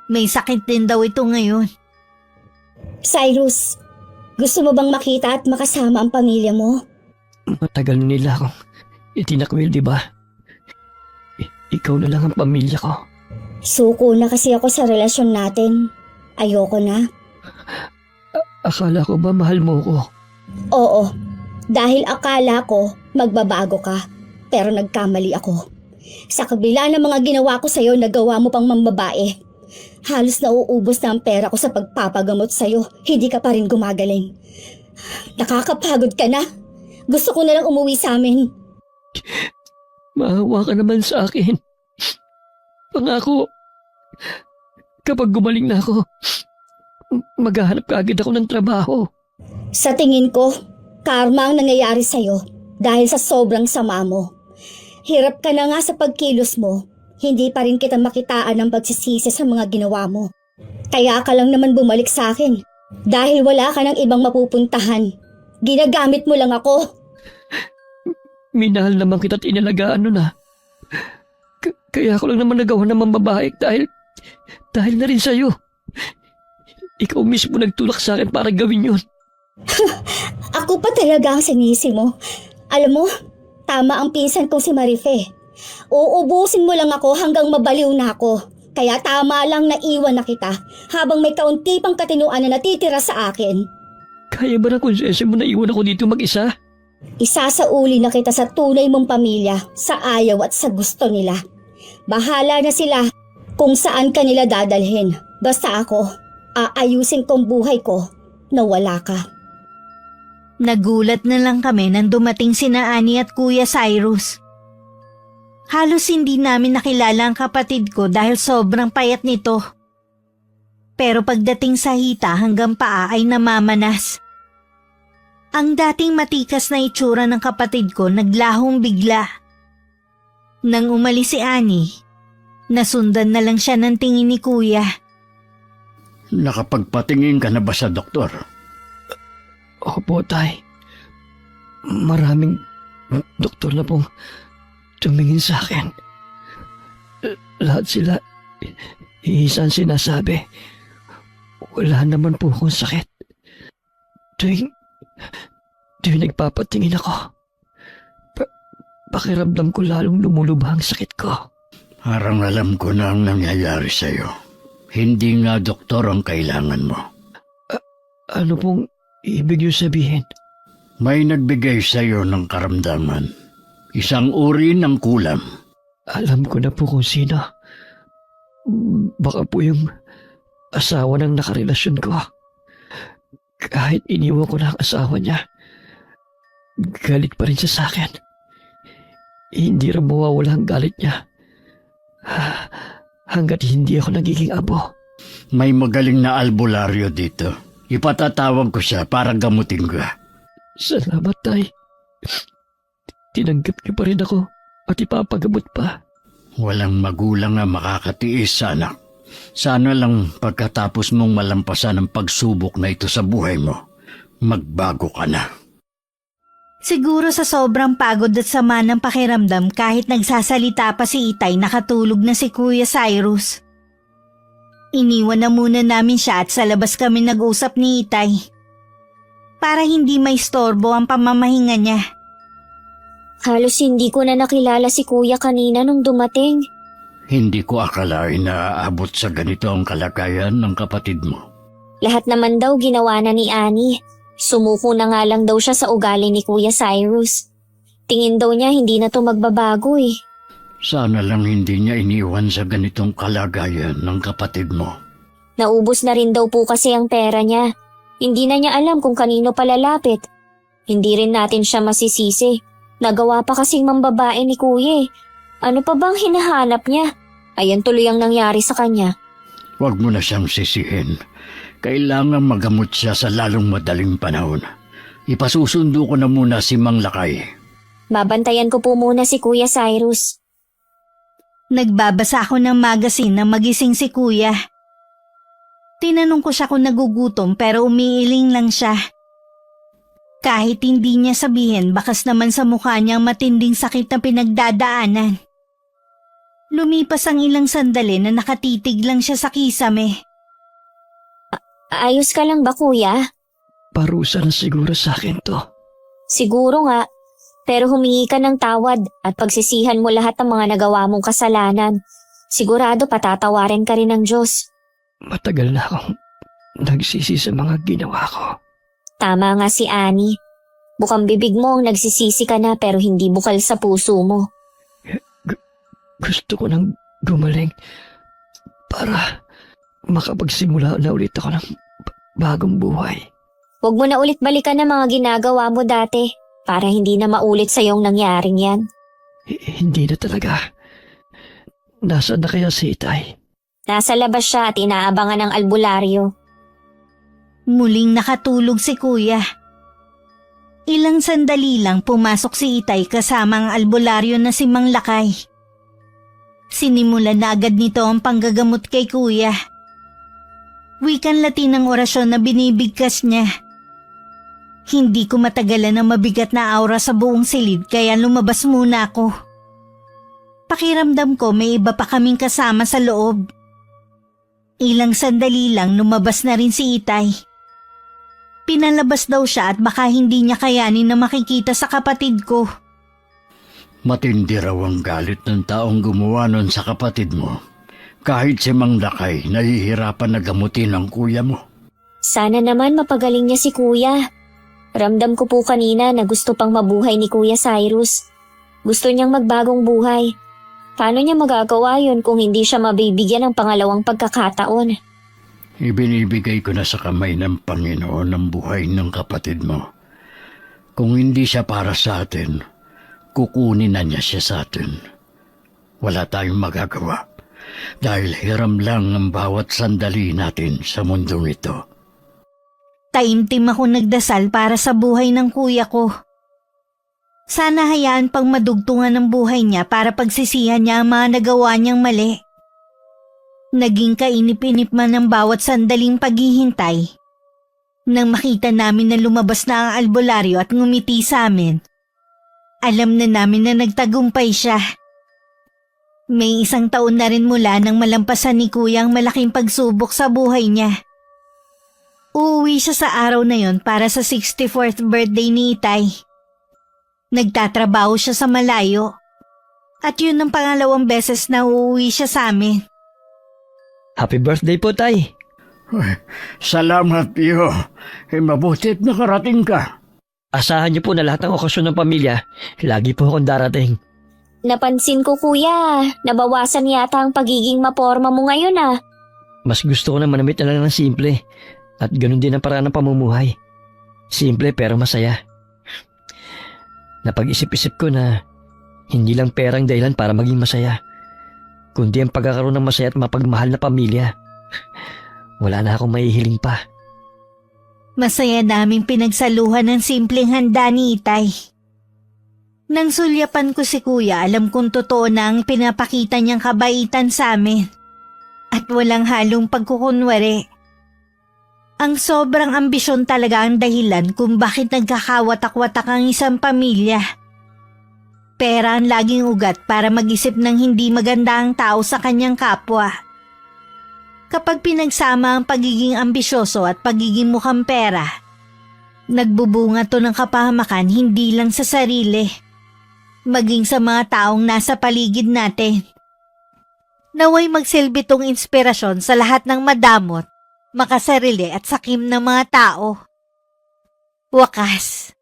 May sakit din daw ito ngayon. Cyrus, gusto mo bang makita at makasama ang pamilya mo? Matagal na nila akong itinakwil, di ba? Ikaw na lang ang pamilya ko. Suko na kasi ako sa relasyon natin. Ayoko na. Akala ko ba mahal mo ko? Oo, dahil akala ko magbabago ka, pero nagkamali ako. Sa kabila ng mga ginawa ko sa'yo, nagawa mo pang mambabae. Halos nauubos na ang pera ko sa pagpapagamot sa'yo, hindi ka pa rin gumagaling. Nakakapagod ka na. Gusto ko na lang umuwi sa amin. Maawa ka naman sa akin. Pangako, kapag gumaling na ako, maghahanap kaagad ako ng trabaho. Sa tingin ko, karma ang nangyayari sa'yo dahil sa sobrang sama mo. Hirap ka na nga sa pagkilos mo, hindi pa rin kita makitaan ng pagsisisi sa mga ginawa mo. Kaya ka lang naman bumalik sa akin dahil wala ka ng ibang mapupuntahan. Ginagamit mo lang ako. Minahal naman kita at inalagaan nun ah. Kaya ako lang naman nagawa ng mambabae dahil na rin sa'yo. Ikaw mismo nagtulak sa akin para gawin yun. Ako pa talaga ang sinisi mo. Alam mo, tama ang pinsan kong si Marife. Uubusin mo lang ako hanggang mabaliw na ako. Kaya tama lang na iwan na kita habang may kaunti pang katinuan na natitira sa akin. Kaya ba ng konsensya mo na iwan ako dito mag-isa? Isasauli na kita sa tunay mong pamilya, sa ayaw at sa gusto nila. Bahala na sila kung saan ka nila dadalhin. Basta ako, aayusin kong buhay ko na wala ka. Nagulat na lang kami nang dumating sina Annie at Kuya Cyrus. Halos hindi namin nakilala ang kapatid ko dahil sobrang payat nito. Pero pagdating sa hita hanggang paa ay namamanas. Ang dating matikas na itsura ng kapatid ko naglahong bigla. Nang umalis si Annie, nasundan na lang siya ng tingin ni Kuya. Nakapagpatingin ka na ba sa doktor? Opo, Tay. Maraming doktor na pong tumingin sa akin. Lahat sila, isang sinasabi, wala naman po akong sakit. Tuwing nagpapatingin ako, pakiramdam ko lalong lumulubha ang sakit ko. Parang alam ko na ang nangyayari sa'yo. Hindi nga doktor ang kailangan mo. Ano pong ibig niyo sabihin? May nagbigay sa'yo ng karamdaman. Isang uri ng kulam. Alam ko na po kung sino. Baka po yung asawa ng nakarelasyon ko. Kahit iniwan ko na ang asawa niya, galit pa rin siya sa akin. Hindi rin mawawala ang galit niya. Hanggat hindi ako nagiging abo. May magaling na albularyo dito. Ipatatawag ko siya para gamutin ka. Salamat, Tay. Tinanggap niyo pa rin ako at ipapagamot pa. Walang magulang na makakatiis sa anak. Sana lang pagkatapos mong malampasan ang pagsubok na ito sa buhay mo, magbago ka na. Siguro sa sobrang pagod at sama ng pakiramdam kahit nagsasalita pa si Itay nakatulog na si Kuya Cyrus. Iniwan na muna namin siya at sa labas kami nag-usap ni Itay. Para hindi maistorbo ang pamamahinga niya. Halos hindi ko na nakilala si Kuya kanina nung dumating. Hindi ko akalain na aabot sa ganito ang kalagayan ng kapatid mo. Lahat naman daw ginawa na ni Annie. Sumuko na nga lang daw siya sa ugali ni Kuya Cyrus. Tingin daw niya hindi na to magbabago eh. Sana lang hindi niya iniwan sa ganitong kalagayan ng kapatid mo. Naubos na rin daw po kasi ang pera niya. Hindi na niya alam kung kanino palalapit. Hindi rin natin siya masisisi. Nagawa pa kasing mambabae ni Kuya eh. Ano pa bang hinahanap niya? Ayan tuloy ang nangyari sa kanya. Huwag mo na siyang sisihin. Kailangan magamot siya sa lalong madaling panahon. Ipasusundo ko na muna si Mang Lakay. Babantayan ko po muna si Kuya Cyrus. Nagbabasa ako ng magazine na magising si Kuya. Tinanong ko siya kung nagugutom pero umiiling lang siya. Kahit hindi niya sabihin, bakas naman sa mukha niya ang matinding sakit na pinagdadaanan. Lumipas ang ilang sandali na nakatitig lang siya sa kisame. Ayos ka lang ba, Kuya? Parusa na siguro sa akin to. Siguro nga. Pero humingi ka ng tawad at pagsisihan mo lahat ng mga nagawa mong kasalanan. Sigurado patatawarin ka rin ng Diyos. Matagal na akong nagsisi sa mga ginawa ko. Tama nga si Annie. Bukang bibig mo ang nagsisisi ka na pero hindi bukal sa puso mo. Gusto ko nang gumaling para makapagsimula na ulit ako ng bagong buhay. Huwag mo na ulit balikan ang mga ginagawa mo dati para hindi na maulit sa iyong nangyaring yan. Hindi na talaga. Nasaan na kaya si Itay? Nasa labas siya at inaabangan ng albularyo. Muling nakatulog si Kuya. Ilang sandali lang pumasok si Itay kasama ang albularyo na si Mang Lakay. Sinimulan na agad nito ang panggagamot kay Kuya. Wikan Latin ang orasyon na binibigkas niya. Hindi ko matagalan ang mabigat na aura sa buong silid kaya lumabas muna ako. Pakiramdam ko may iba pa kaming kasama sa loob. Ilang sandali lang lumabas na rin si Itay. Pinalabas daw siya at baka hindi niya kayanin na makikita sa kapatid ko. Matindi raw ang galit ng taong gumawa nun sa kapatid mo. Kahit si Mang Lakay, nahihirapan na gamutin ang kuya mo. Sana naman mapagaling niya si Kuya. Ramdam ko po kanina na gusto pang mabuhay ni Kuya Cyrus. Gusto niyang magbagong buhay. Paano niya magagawa yun kung hindi siya mabibigyan ng pangalawang pagkakataon? Ibinibigay ko na sa kamay ng Panginoon ang buhay ng kapatid mo. Kung hindi siya para sa atin, kukunin na niya siya sa atin. Wala tayong magagawa dahil hiram lang ang bawat sandali natin sa mundong ito. Taimtim ako nagdasal para sa buhay ng kuya ko. Sana hayaan pang madugtungan ng buhay niya para pagsisihan niya ang mga nagawa niyang mali. Naging kainip-inip man ang bawat sandaling paghihintay. Nang makita namin na lumabas na ang albularyo at ngumiti sa amin, alam na namin na nagtagumpay siya. May 1 taon na rin mula nang malampasan ni kuya ang malaking pagsubok sa buhay niya. Uuwi siya sa araw na yon para sa 64th birthday ni Itay. Nagtatrabaho siya sa malayo. At yun ang pangalawang beses na uuwi siya sa amin. Happy birthday po, Tay. Ay, salamat, iyo. Mabuti at nakarating ka. Asahan niyo po na lahat ng okasyon ng pamilya, lagi po akong darating. Napansin ko kuya, nabawasan yata ang pagiging maporma mo ngayon ah. Mas gusto ko na manamit na lang ng simple at ganun din ang paraan ng pamumuhay. Simple pero masaya. Napag-isip-isip ko na hindi lang perang dahilan para maging masaya, kundi ang pagkakaroon ng masaya at mapagmahal na pamilya. Wala na akong mahihiling pa. Masaya naming pinagsaluhan ng simpleng handa ni Itay. Nang sulyapan ko si kuya, alam kong totoo na ang pinapakita niyang kabaitan sa amin. At walang halong pagkukunwari. Ang sobrang ambisyon talaga ang dahilan kung bakit nagkakawatak-watak ang isang pamilya. Pera ang laging ugat para mag-isip ng hindi maganda ang tao sa kanyang kapwa. Kapag pinagsama ang pagiging ambisyoso at pagiging mukhang pera, nagbubunga to ng kapahamakan hindi lang sa sarili, maging sa mga taong nasa paligid natin. Naway magsilbi tong inspirasyon sa lahat ng madamot, makasarili at sakim ng mga tao. Wakas,